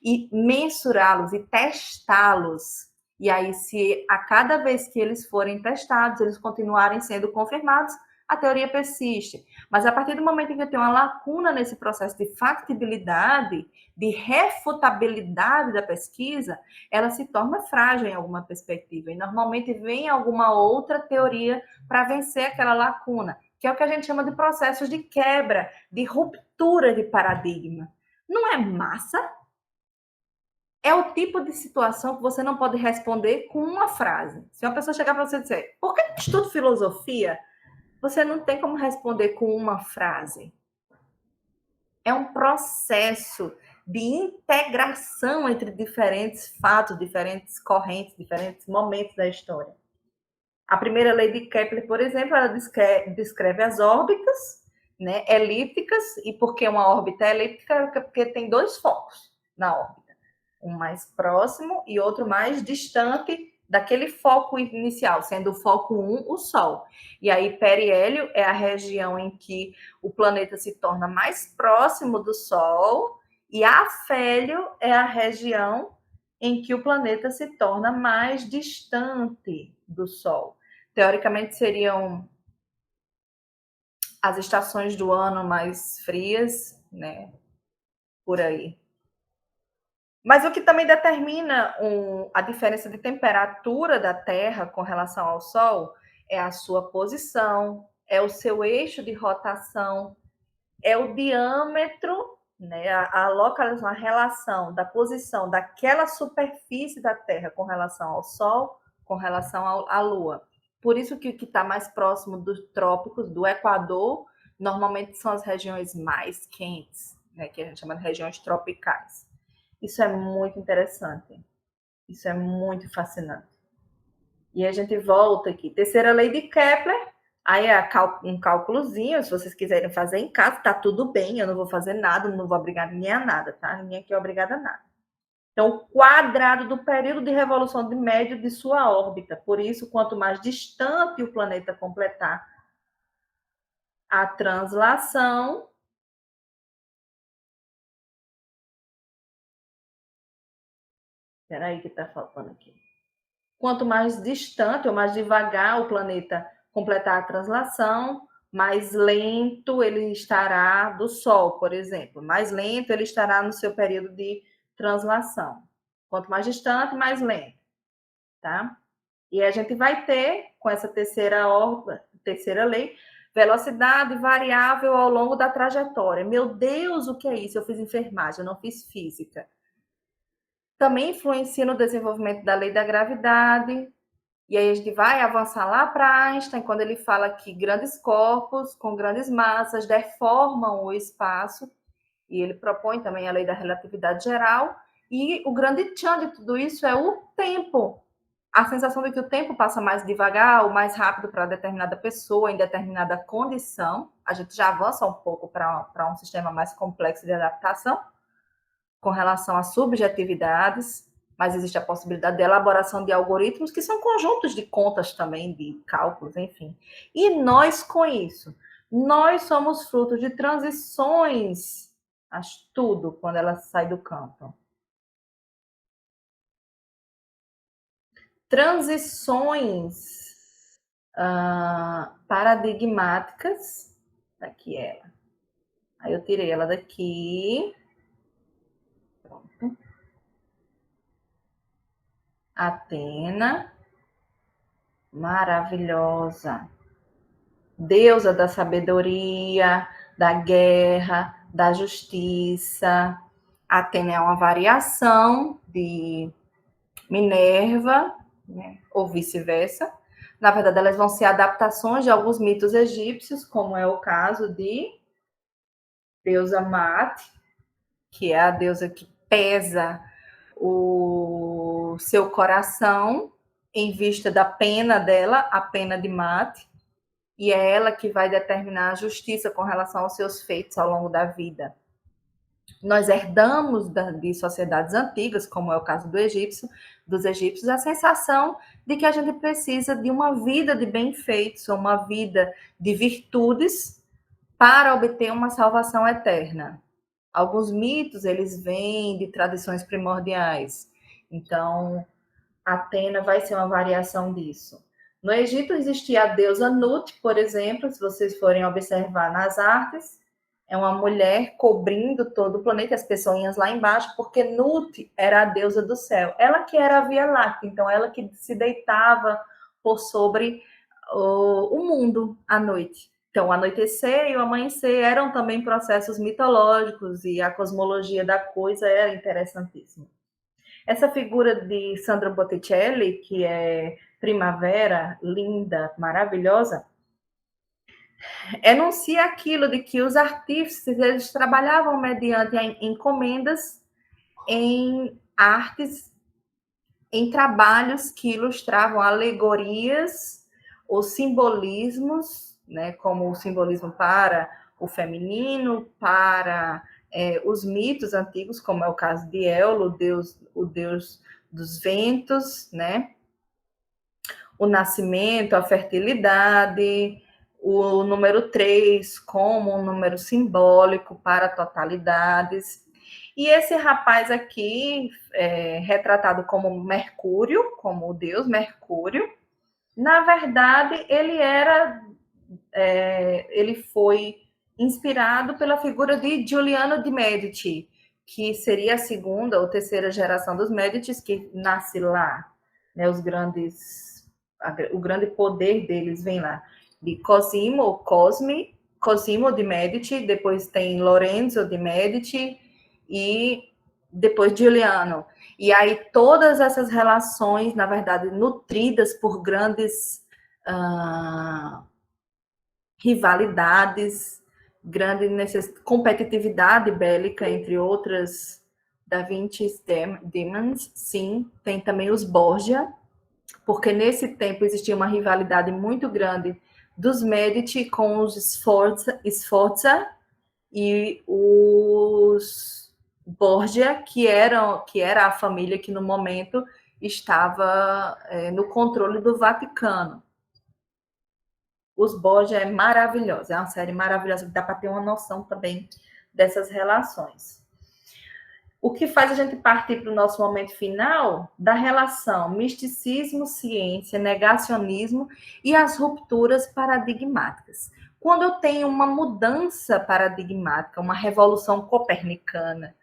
e mensurá-los e testá-los. E aí, se a cada vez que eles forem testados, eles continuarem sendo confirmados, a teoria persiste. Mas a partir do momento em que eu tenho uma lacuna nesse processo de factibilidade, de refutabilidade da pesquisa, ela se torna frágil em alguma perspectiva. E normalmente vem alguma outra teoria para vencer aquela lacuna, que é o que a gente chama de processos de quebra, de ruptura de paradigma. Não é massa? É o tipo de situação que você não pode responder com uma frase. Se uma pessoa chegar para você e dizer, por que eu estudo filosofia? Você não tem como responder com uma frase. É um processo de integração entre diferentes fatos, diferentes correntes, diferentes momentos da história. A primeira lei de Kepler, por exemplo, ela descreve as órbitas, né, elípticas, e por que uma órbita é elíptica? Porque tem dois focos na órbita, um mais próximo e outro mais distante daquele foco inicial, sendo o foco 1 o Sol. E aí, periélio é a região em que o planeta se torna mais próximo do Sol, e afélio é a região em que o planeta se torna mais distante do Sol. Teoricamente, seriam as estações do ano mais frias, né? Por aí. Mas o que também determina a diferença de temperatura da Terra com relação ao Sol é a sua posição, é o seu eixo de rotação, é o diâmetro, né, a localização, a relação da posição daquela superfície da Terra com relação ao Sol, com relação à Lua. Por isso que o que está mais próximo dos trópicos, do Equador, normalmente são as regiões mais quentes, né, que a gente chama de regiões tropicais. Isso é muito interessante. Isso é muito fascinante. E a gente volta aqui. Terceira lei de Kepler. Aí é um cálculozinho, se vocês quiserem fazer em casa, tá tudo bem, eu não vou fazer nada, não vou obrigar ninguém a nada, tá? Ninguém aqui é obrigado a nada. Então, o quadrado do período de revolução de médio de sua órbita. Por isso, quanto mais distante o planeta completar a translação, espera aí que está faltando aqui. Quanto mais distante ou mais devagar o planeta completar a translação, mais lento ele estará do Sol, por exemplo. Mais lento ele estará no seu período de translação. Quanto mais distante, mais lento, tá? E a gente vai ter, com essa terceira lei, velocidade variável ao longo da trajetória. Meu Deus, o que é isso? Eu fiz enfermagem, eu não fiz física. Também influencia no desenvolvimento da lei da gravidade. E aí a gente vai avançar lá para Einstein, quando ele fala que grandes corpos com grandes massas deformam o espaço, e ele propõe também a lei da relatividade geral, e o grande tchan de tudo isso é o tempo. a sensação de que o tempo passa mais devagar ou mais rápido para determinada pessoa, em determinada condição. A gente já avança um pouco para um sistema mais complexo de adaptação, com relação às subjetividades, mas existe a possibilidade de elaboração de algoritmos, que são conjuntos de contas também, de cálculos, enfim. E nós, com isso, nós somos frutos de transições, acho tudo, quando ela sai do campo. Transições paradigmáticas. Daqui ela. Aí eu tirei ela daqui. Pronto. Atena. Maravilhosa. Deusa da sabedoria, da guerra, da justiça. Atena é uma variação de Minerva, né, ou vice-versa. Na verdade, elas vão ser adaptações de alguns mitos egípcios, como é o caso de deusa Maat, que é a deusa que pesa o seu coração em vista da pena dela, a pena de Maat, e é ela que vai determinar a justiça com relação aos seus feitos ao longo da vida. Nós herdamos de sociedades antigas, como é o caso dos egípcios, a sensação de que a gente precisa de uma vida de bem-feitos, uma vida de virtudes para obter uma salvação eterna. Alguns mitos, eles vêm de tradições primordiais. Então, Atena vai ser uma variação disso. No Egito existia a deusa Nut, por exemplo, se vocês forem observar nas artes, é uma mulher cobrindo todo o planeta, as pessoinhas lá embaixo, porque Nut era a deusa do céu. Ela que era a Via Láctea, então ela que se deitava por sobre o mundo à noite. Então, o anoitecer e o amanhecer eram também processos mitológicos e a cosmologia da coisa era interessantíssima. Essa figura de Sandro Botticelli, que é primavera, linda, maravilhosa, enuncia aquilo de que os artífices eles trabalhavam mediante encomendas em artes, em trabalhos que ilustravam alegorias ou simbolismos, né, como o simbolismo para o feminino, para os mitos antigos, como é o caso de Éolo, o deus dos ventos, né? O nascimento, a fertilidade, o número 3 como um número simbólico para totalidades. E esse rapaz aqui, retratado como Mercúrio, como o deus Mercúrio, na verdade, ele foi inspirado pela figura de Giuliano de Medici, que seria a segunda ou terceira geração dos Medici, que nasce lá, né, o grande poder deles vem lá, de Cosimo de Medici, depois tem Lorenzo de Medici e depois Giuliano. E aí todas essas relações, na verdade, nutridas por grandes rivalidades, grande competitividade bélica, entre outras Da Vinci's Demons, sim. Tem também os Borgia, porque nesse tempo existia uma rivalidade muito grande dos Medici com os Sforza e os Borgia, que era a família que no momento estava no controle do Vaticano. Os Borgia é maravilhosa, é uma série maravilhosa que dá para ter uma noção também dessas relações. O que faz a gente partir para o nosso momento final da relação misticismo, ciência, negacionismo e as rupturas paradigmáticas. Quando eu tenho uma mudança paradigmática, uma revolução copernicana,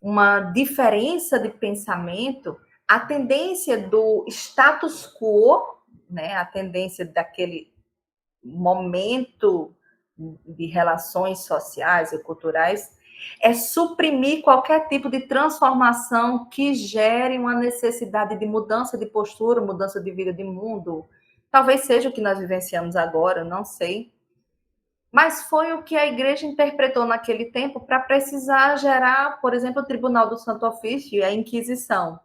uma diferença de pensamento, a tendência do status quo, né, a tendência daquele momento de relações sociais e culturais, é suprimir qualquer tipo de transformação que gere uma necessidade de mudança de postura, mudança de vida de mundo. Talvez seja o que nós vivenciamos agora, não sei. Mas foi o que a igreja interpretou naquele tempo para precisar gerar, por exemplo, o Tribunal do Santo Ofício e a Inquisição.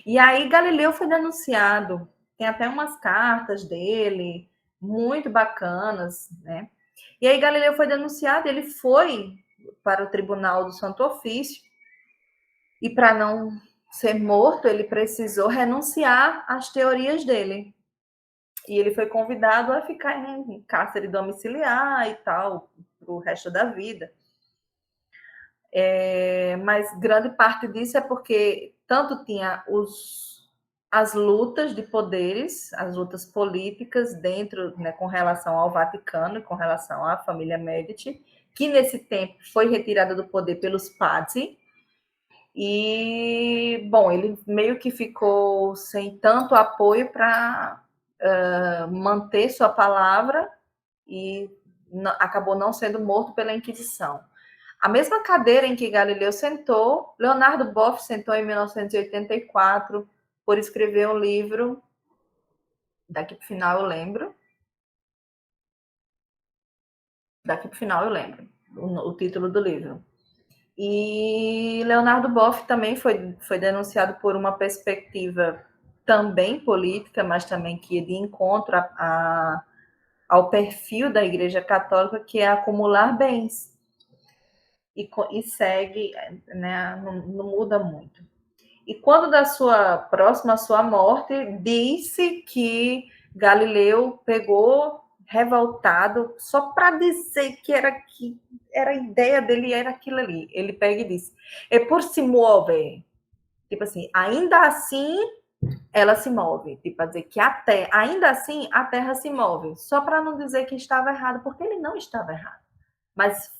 E aí Galileu foi denunciado, tem até umas cartas dele, muito bacanas, né? E aí Galileu foi denunciado, ele foi para o Tribunal do Santo Ofício, e para não ser morto, ele precisou renunciar às teorias dele. E ele foi convidado a ficar em cárcere domiciliar e tal, para o resto da vida. Mas grande parte disso é porque tanto tinha as lutas de poderes, as lutas políticas dentro, né, com relação ao Vaticano e com relação à família Medici, que nesse tempo foi retirada do poder pelos Pazzi. E, bom, ele meio que ficou sem tanto apoio para manter sua palavra e acabou não sendo morto pela Inquisição. A mesma cadeira em que Galileu sentou, Leonardo Boff sentou em 1984 por escrever um livro, daqui para o final eu lembro, o título do livro. E Leonardo Boff também foi denunciado por uma perspectiva também política, mas também que ia de encontro ao perfil da Igreja Católica, que é acumular bens. E segue, né, não muda muito. E quando próxima à sua morte, disse que Galileu pegou revoltado só para dizer que era a ideia dele, era aquilo ali. Ele pega e diz: "É por se move". Tipo assim, ainda assim ela se move. Tipo, a dizer que ainda assim a Terra se move. Só para não dizer que estava errado, porque ele não estava errado. Mas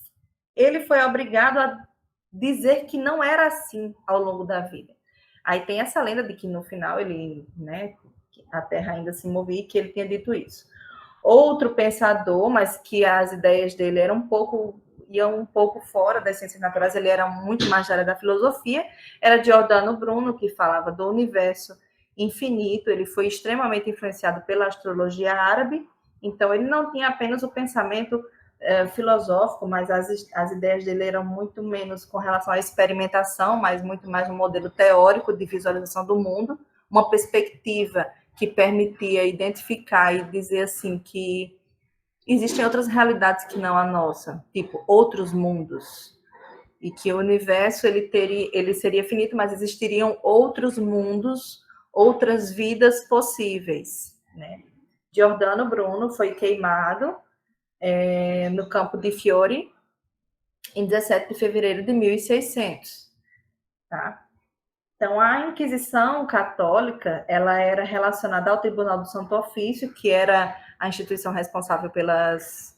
ele foi obrigado a dizer que não era assim ao longo da vida. Aí tem essa lenda de que no final ele, né, a Terra ainda se movia e que ele tinha dito isso. Outro pensador, mas que as ideias dele iam um pouco fora das ciências naturais, ele era muito mais da área da filosofia, era Giordano Bruno, que falava do universo infinito. Ele foi extremamente influenciado pela astrologia árabe, então ele não tinha apenas o pensamento filosófico, mas as ideias dele eram muito menos com relação à experimentação, mas muito mais um modelo teórico de visualização do mundo, uma perspectiva que permitia identificar e dizer assim que existem outras realidades que não a nossa, tipo outros mundos, e que o universo ele seria finito, mas existiriam outros mundos, outras vidas possíveis, né? Giordano Bruno foi queimado no campo de Fiore em 17 de fevereiro de 1600, tá? Então, a Inquisição Católica, ela era relacionada ao Tribunal do Santo Ofício, que era a instituição responsável pelos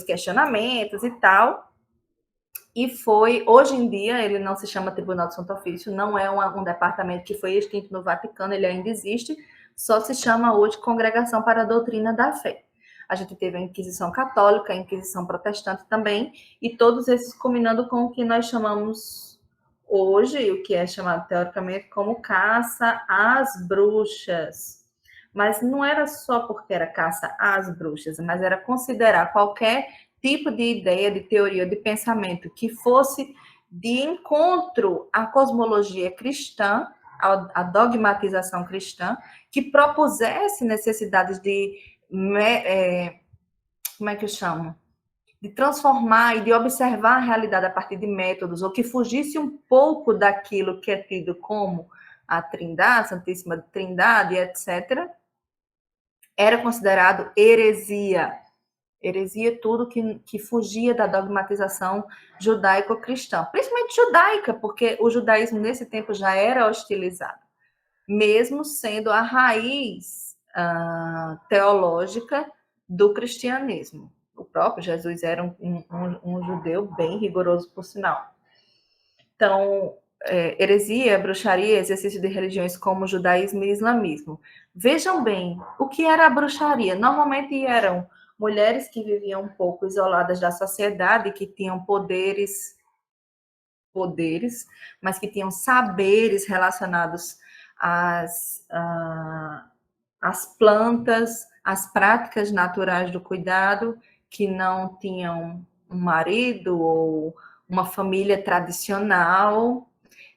questionamentos e tal. E hoje em dia, ele não se chama Tribunal do Santo Ofício, não é um departamento que foi extinto no Vaticano, ele ainda existe, só se chama hoje Congregação para a Doutrina da Fé. A gente teve a Inquisição Católica, a Inquisição Protestante também, e todos esses combinando com o que nós chamamos hoje, o que é chamado teoricamente como caça às bruxas. Mas não era só porque era caça às bruxas, mas era considerar qualquer tipo de ideia, de teoria, de pensamento que fosse de encontro à cosmologia cristã, à dogmatização cristã, que propusesse necessidades de como é que eu chamo? De transformar e de observar a realidade a partir de métodos, ou que fugisse um pouco daquilo que é tido como a Trindade, a Santíssima Trindade, etc., era considerado heresia. Heresia é tudo que fugia da dogmatização judaico-cristã, principalmente judaica, porque o judaísmo nesse tempo já era hostilizado, mesmo sendo a raiz teológica do cristianismo. O próprio Jesus era um judeu bem rigoroso, por sinal. Então, heresia, bruxaria, exercício de religiões como judaísmo e islamismo. Vejam bem, o que era a bruxaria? Normalmente eram mulheres que viviam um pouco isoladas da sociedade, que tinham poderes, mas que tinham saberes relacionados às plantas, às práticas naturais do cuidado, que não tinham um marido ou uma família tradicional,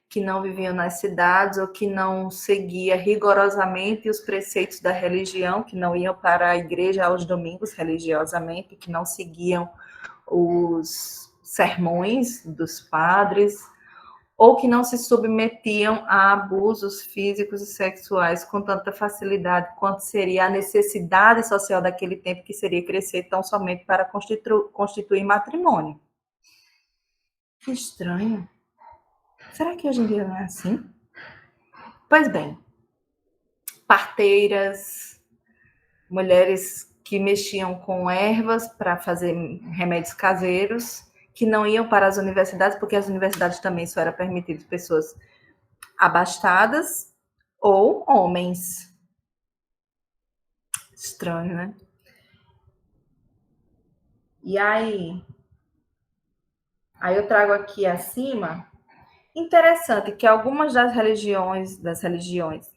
que não viviam nas cidades ou que não seguia rigorosamente os preceitos da religião, que não iam para a igreja aos domingos religiosamente, que não seguiam os sermões dos padres, ou que não se submetiam a abusos físicos e sexuais com tanta facilidade quanto seria a necessidade social daquele tempo, que seria crescer tão somente para constituir matrimônio. Que estranho. Será que hoje em dia não é assim? Pois bem, parteiras, mulheres que mexiam com ervas para fazer remédios caseiros, que não iam para as universidades, porque as universidades também só eram permitidas pessoas abastadas ou homens. Estranho, né? E aí eu trago aqui acima, interessante que algumas das religiões,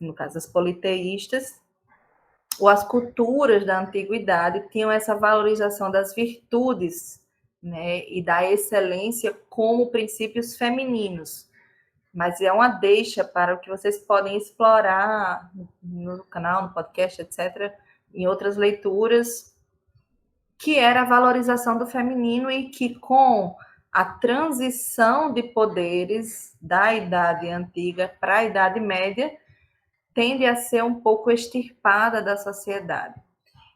no caso das politeístas, ou as culturas da antiguidade, tinham essa valorização das virtudes, né, e da excelência como princípios femininos. Mas é uma deixa para o que vocês podem explorar no canal, no podcast, etc., em outras leituras, que era a valorização do feminino e que, com a transição de poderes da Idade Antiga para a Idade Média, tende a ser um pouco extirpada da sociedade.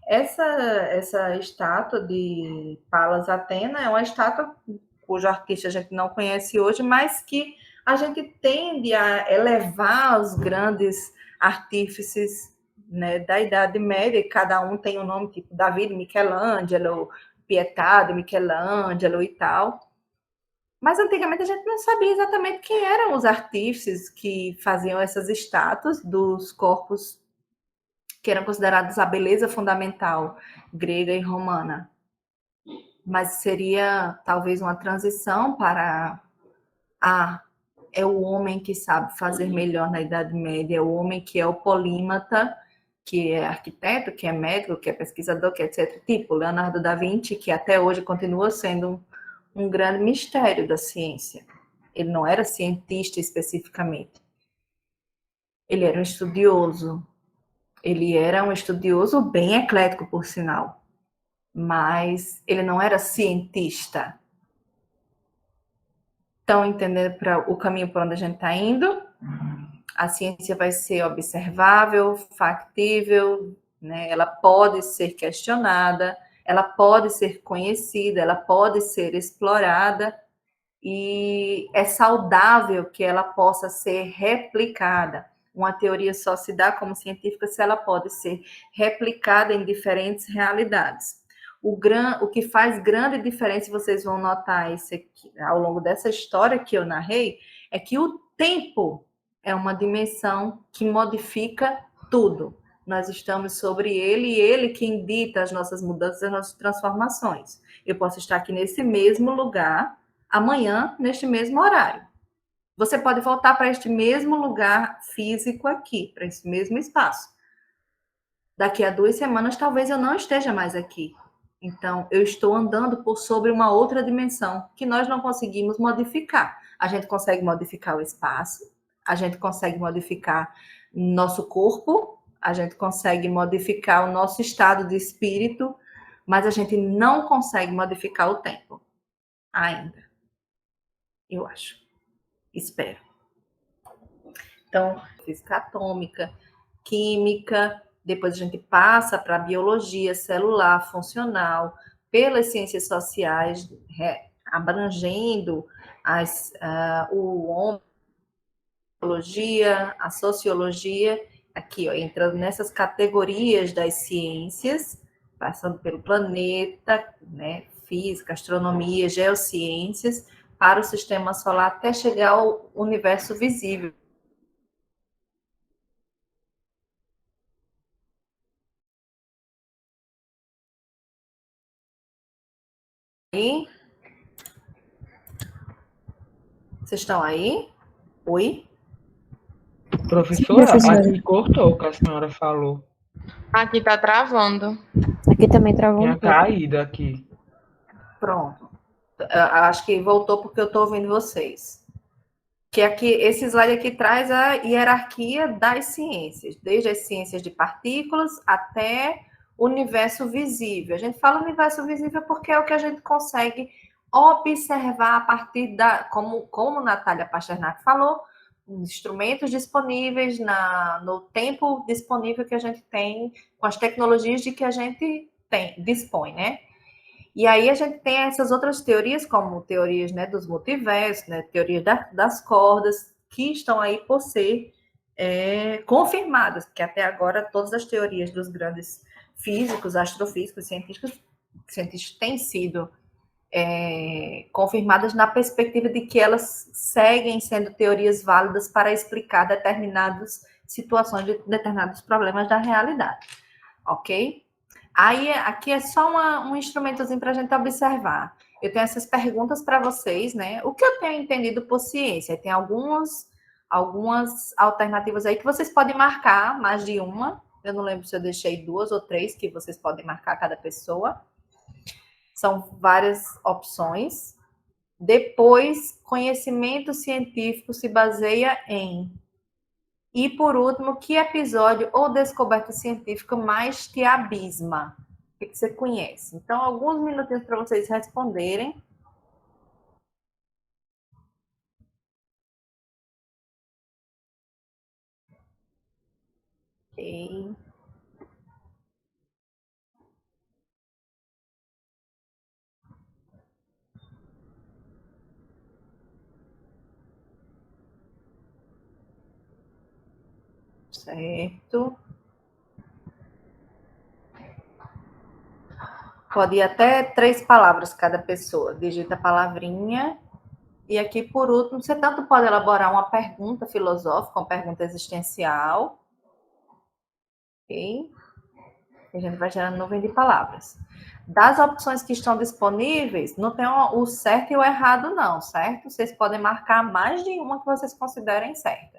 Essa estátua de Palas Atena é uma estátua cujo artista a gente não conhece hoje, mas que a gente tende a elevar os grandes artífices, né, da Idade Média, e cada um tem um nome, tipo David, Michelangelo, Pietà de Michelangelo e tal. Mas antigamente a gente não sabia exatamente quem eram os artífices que faziam essas estátuas dos corpos que eram considerados a beleza fundamental grega e romana. Mas seria talvez uma transição para é o homem que sabe fazer melhor na Idade Média, é o homem que é o polímata, que é arquiteto, que é médico, que é pesquisador, que é etc. Tipo Leonardo da Vinci, que até hoje continua sendo um grande mistério da ciência. Ele não era cientista especificamente. Ele era um estudioso. Ele era um estudioso bem eclético, por sinal. Mas ele não era cientista. Estão entendendo o caminho para onde a gente está indo? A ciência vai ser observável, factível, né? Ela pode ser questionada, ela pode ser conhecida, ela pode ser explorada, e é saudável que ela possa ser replicada. Uma teoria só se dá como científica se ela pode ser replicada em diferentes realidades. O que faz grande diferença, vocês vão notar isso aqui, ao longo dessa história que eu narrei, é que o tempo é uma dimensão que modifica tudo. Nós estamos sobre ele e ele quem dita as nossas mudanças, as nossas transformações. Eu posso estar aqui nesse mesmo lugar amanhã, neste mesmo horário. Você pode voltar para este mesmo lugar físico aqui, para esse mesmo espaço. Daqui a 2 semanas, talvez eu não esteja mais aqui. Então, eu estou andando por sobre uma outra dimensão que nós não conseguimos modificar. A gente consegue modificar o espaço, a gente consegue modificar nosso corpo, a gente consegue modificar o nosso estado de espírito, mas a gente não consegue modificar o tempo ainda. Eu acho. Espero. Então, física atômica, química, depois a gente passa para a biologia celular, funcional, pelas ciências sociais, abrangendo o homem, a biologia, a sociologia, aqui, ó, entrando nessas categorias das ciências, passando pelo planeta, né, física, astronomia, geociências, para o sistema solar até chegar ao universo visível. E vocês estão aí? Oi? Professora, professora. aqui cortou o que a senhora falou. Aqui tá travando. Aqui também travou Tinha um pouco. caído aqui. Pronto. Eu acho que voltou porque eu estou ouvindo vocês. que aqui, esse slide aqui traz a hierarquia das ciências, desde as ciências de partículas até o universo visível. A gente fala universo visível porque é o que a gente consegue observar a partir da, como Natália Pasternak falou, instrumentos disponíveis, no tempo disponível que a gente tem, com as tecnologias de que a gente dispõe, né? E aí a gente tem essas outras teorias, como teorias, né, dos multiversos, né, teorias das cordas, que estão aí por ser confirmadas, porque até agora todas as teorias dos grandes físicos, astrofísicos, cientistas têm sido confirmadas na perspectiva de que elas seguem sendo teorias válidas para explicar determinadas situações, de determinados problemas da realidade, ok? Aí, aqui é só um instrumentozinho para a gente observar. Eu tenho essas perguntas para vocês, né? O que eu tenho entendido por ciência? Tem algumas alternativas aí que vocês podem marcar, mais de uma. Eu não lembro se eu deixei 2 ou 3 que vocês podem marcar cada pessoa. São várias opções. Depois, conhecimento científico se baseia em. E, por último, que episódio ou descoberta científica mais te abisma? O que você conhece? Então, alguns minutinhos para vocês responderem. Ok. Certo. Pode ir até 3 palavras cada pessoa. Digita a palavrinha. E aqui, por último, você tanto pode elaborar uma pergunta filosófica, uma pergunta existencial. Ok? A gente vai gerando nuvem de palavras. Das opções que estão disponíveis, não tem o certo e o errado, não, certo? Vocês podem marcar mais de uma que vocês considerem certa.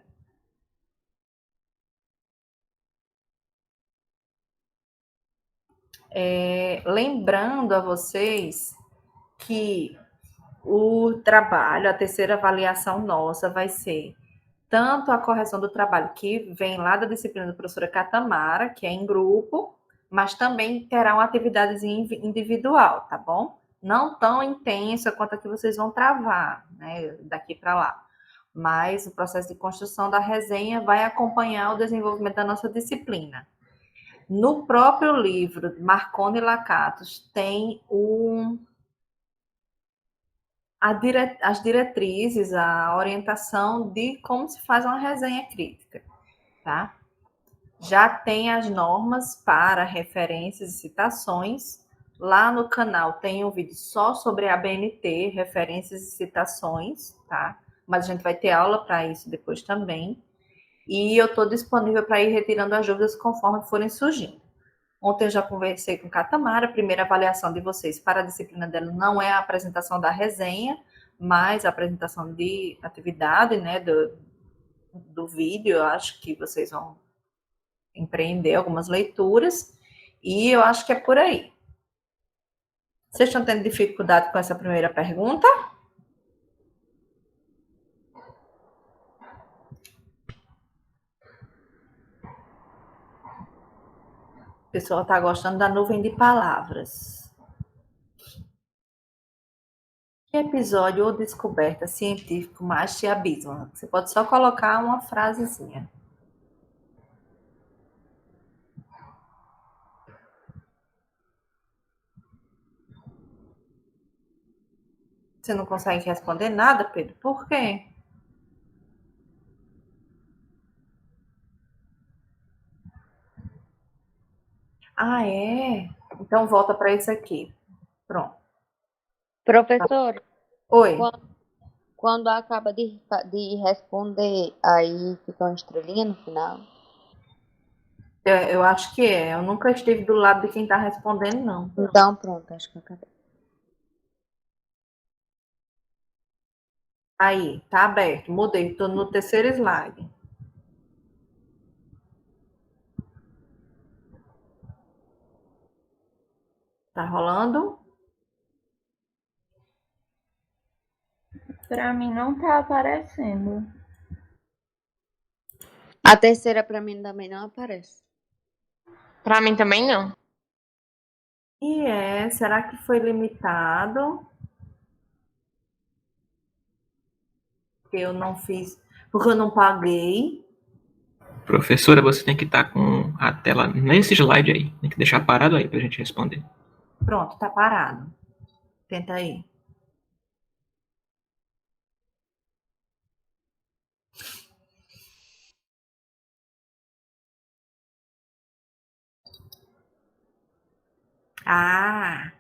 Lembrando a vocês que o trabalho, a terceira avaliação nossa vai ser tanto a correção do trabalho que vem lá da disciplina da professora Catamara, que é em grupo, mas também terá uma atividade individual, tá bom? Não tão intensa quanto a que vocês vão travar, né, daqui para lá. Mas o processo de construção da resenha vai acompanhar o desenvolvimento da nossa disciplina. No próprio livro, Marconi e Lakatos, tem as diretrizes, a orientação de como se faz uma resenha crítica, tá? Já tem as normas para referências e citações. Lá no canal tem um vídeo só sobre a BNT, referências e citações, tá? Mas a gente vai ter aula para isso depois também. E eu estou disponível para ir retirando as dúvidas conforme forem surgindo. Ontem eu já conversei com Catamara, a primeira avaliação de vocês para a disciplina dela não é a apresentação da resenha, mas a apresentação de atividade, né, do vídeo. Eu acho que vocês vão empreender algumas leituras, e eu acho que é por aí. Vocês estão tendo dificuldade com essa primeira pergunta? O pessoal está gostando da nuvem de palavras. Que episódio ou descoberta científico mais te abisma? Você pode só colocar uma frasezinha. Você não consegue responder nada, Pedro? Por quê? Ah, é? Então volta para isso aqui. Pronto. Professor, Oi. quando acaba de responder, aí fica uma estrelinha no final? Eu acho que é. Eu nunca estive do lado de quem está respondendo, não. Então, pronto, acho que eu acabei. Aí, tá aberto. Mudei. Estou no terceiro slide. Tá rolando? Pra mim não tá aparecendo. A terceira pra mim também não aparece. Pra mim também não. Será que foi limitado? Porque eu não fiz, porque eu não paguei. Professora, você tem que estar com a tela nesse slide aí. Tem que deixar parado aí pra gente responder. Pronto, tá parado. Tenta aí. Ah,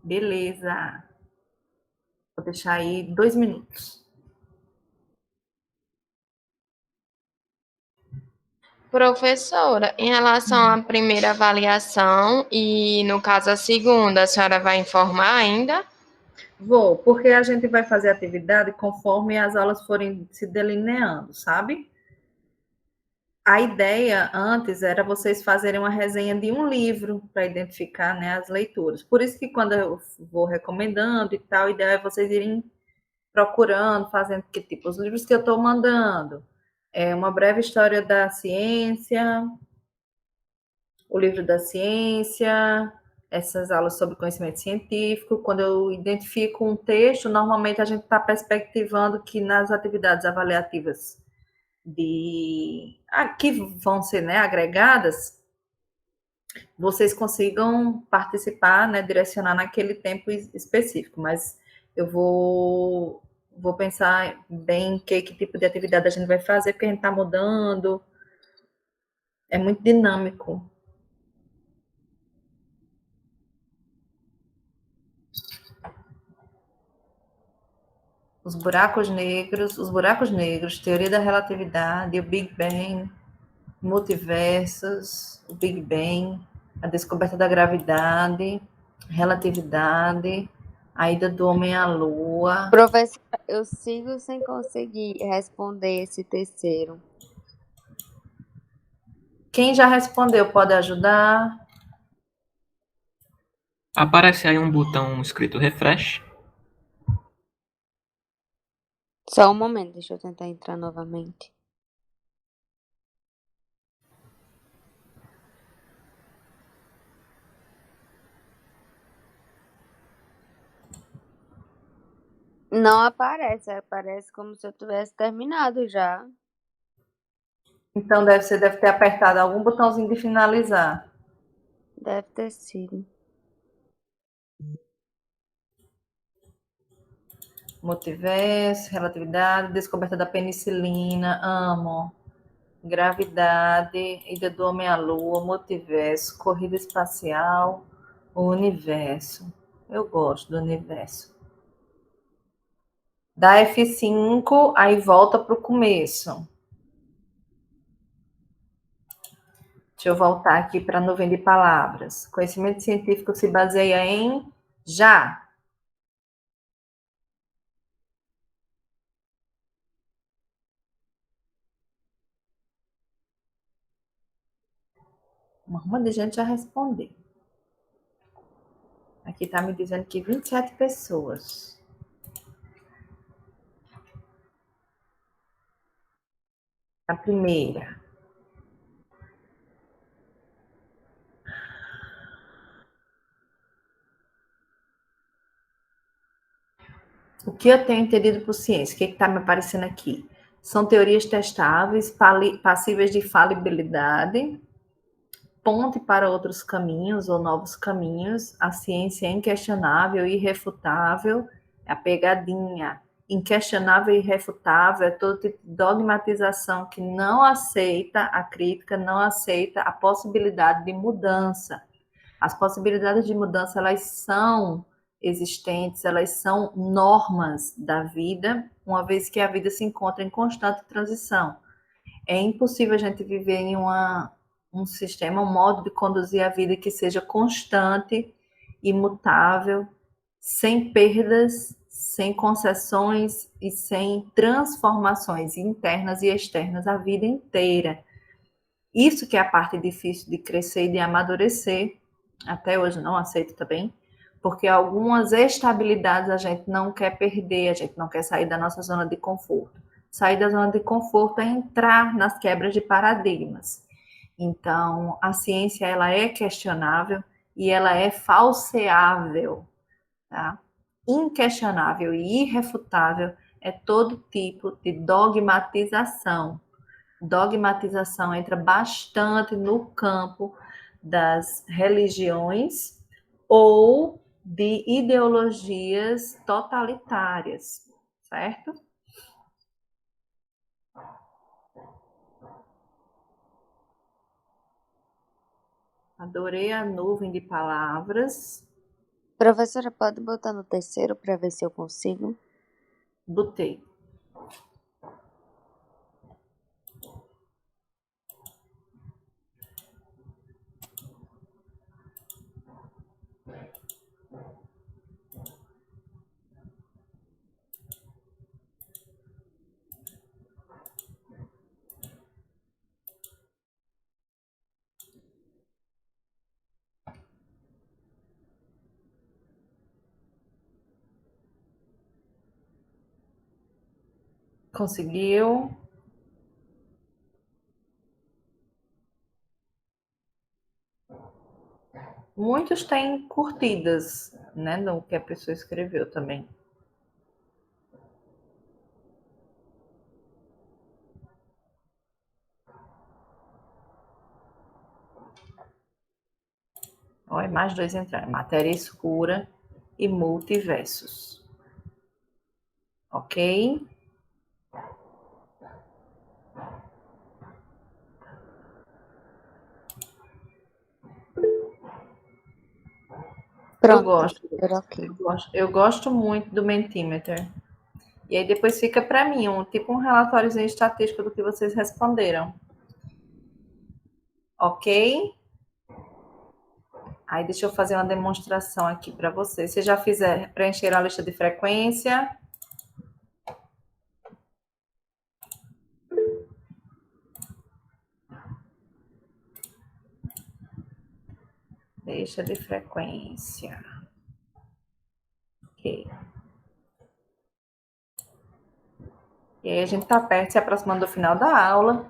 beleza. Vou deixar aí 2 minutos. Professora, em relação à primeira avaliação e, no caso, a segunda, a senhora vai informar ainda? Vou, porque a gente vai fazer atividade conforme as aulas forem se delineando, sabe? A ideia antes era vocês fazerem uma resenha de um livro para identificar, né, as leituras. Por isso que quando eu vou recomendando e tal, a ideia é vocês irem procurando, fazendo que tipo os livros que eu estou mandando. É uma breve história da ciência, o livro da ciência, essas aulas sobre conhecimento científico. Quando eu identifico um texto, normalmente a gente está perspectivando que nas atividades avaliativas que vão ser, né, agregadas, vocês consigam participar, né, direcionar naquele tempo específico, mas eu vou pensar bem que tipo de atividade a gente vai fazer, porque a gente está mudando, é muito dinâmico. Os buracos negros, teoria da relatividade, o Big Bang, multiversos, o Big Bang, a descoberta da gravidade, relatividade, a ida do homem à lua. Professora, eu sigo sem conseguir responder esse terceiro. Quem já respondeu pode ajudar? Aparece aí um botão escrito refresh. Só um momento, deixa eu tentar entrar novamente. Não aparece, aparece como se eu tivesse terminado já. Então você deve ter apertado algum botãozinho de finalizar. Deve ter sido. Multiverso, relatividade, descoberta da penicilina, amo. Gravidade, ida do homem à lua, multiverso, corrida espacial, o universo. Eu gosto do universo. Dá F5, aí volta para o começo. Deixa eu voltar aqui para a nuvem de palavras. Conhecimento científico se baseia em já. Uma ruma de gente já respondeu. Aqui está me dizendo que 27 pessoas. A primeira. O que eu tenho entendido por ciência? O que está me aparecendo aqui? São teorias testáveis, passíveis de falibilidade, ponte para outros caminhos ou novos caminhos. A ciência é inquestionável e irrefutável. É a pegadinha. Inquestionável e irrefutável é todo tipo de dogmatização que não aceita a crítica, não aceita a possibilidade de mudança. As possibilidades de mudança, elas são existentes, elas são normas da vida, uma vez que a vida se encontra em constante transição. É impossível a gente viver em um sistema, um modo de conduzir a vida que seja constante, imutável, sem perdas, sem concessões e sem transformações internas e externas a vida inteira. Isso que é a parte difícil de crescer e de amadurecer. Até hoje não aceito também, porque algumas estabilidades a gente não quer perder, a gente não quer sair da nossa zona de conforto. Sair da zona de conforto é entrar nas quebras de paradigmas. Então, a ciência ela é questionável e ela é falseável, tá? Inquestionável e irrefutável é todo tipo de dogmatização. Dogmatização entra bastante no campo das religiões ou de ideologias totalitárias, certo? Adorei a nuvem de palavras. Professora, pode botar no terceiro para ver se eu consigo? Botei. Conseguiu? Muitos têm curtidas, né, no que a pessoa escreveu também. Olha, mais dois entraram. Matéria escura e multiversos. Ok? Eu Pronto, gosto. professora, ok. Eu gosto muito do Mentimeter. E aí depois fica para mim tipo um relatóriozinho estatístico do que vocês responderam. Ok? Aí deixa eu fazer uma demonstração aqui para vocês. Vocês já preencheram a lista de frequência? Lista de frequência. Ok. E aí a gente está perto, se aproximando do final da aula.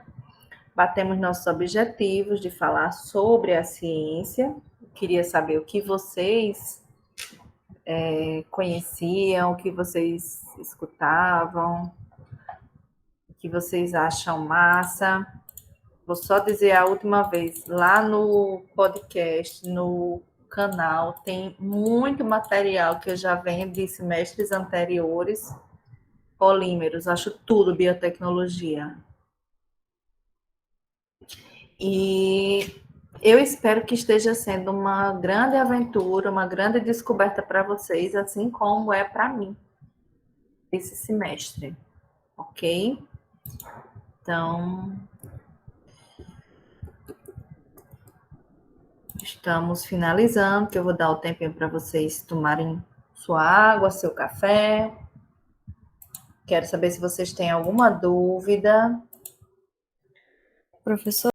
Batemos nossos objetivos de falar sobre a ciência. Eu queria saber o que vocês conheciam, o que vocês escutavam, o que vocês acham massa. Vou só dizer a última vez, lá no podcast, no canal, tem muito material que eu já venho de semestres anteriores. Polímeros, acho tudo biotecnologia. E eu espero que esteja sendo uma grande aventura, uma grande descoberta para vocês, assim como é para mim esse semestre, ok? Então, estamos finalizando, que eu vou dar o tempinho para vocês tomarem sua água, seu café. Quero saber se vocês têm alguma dúvida. Professor?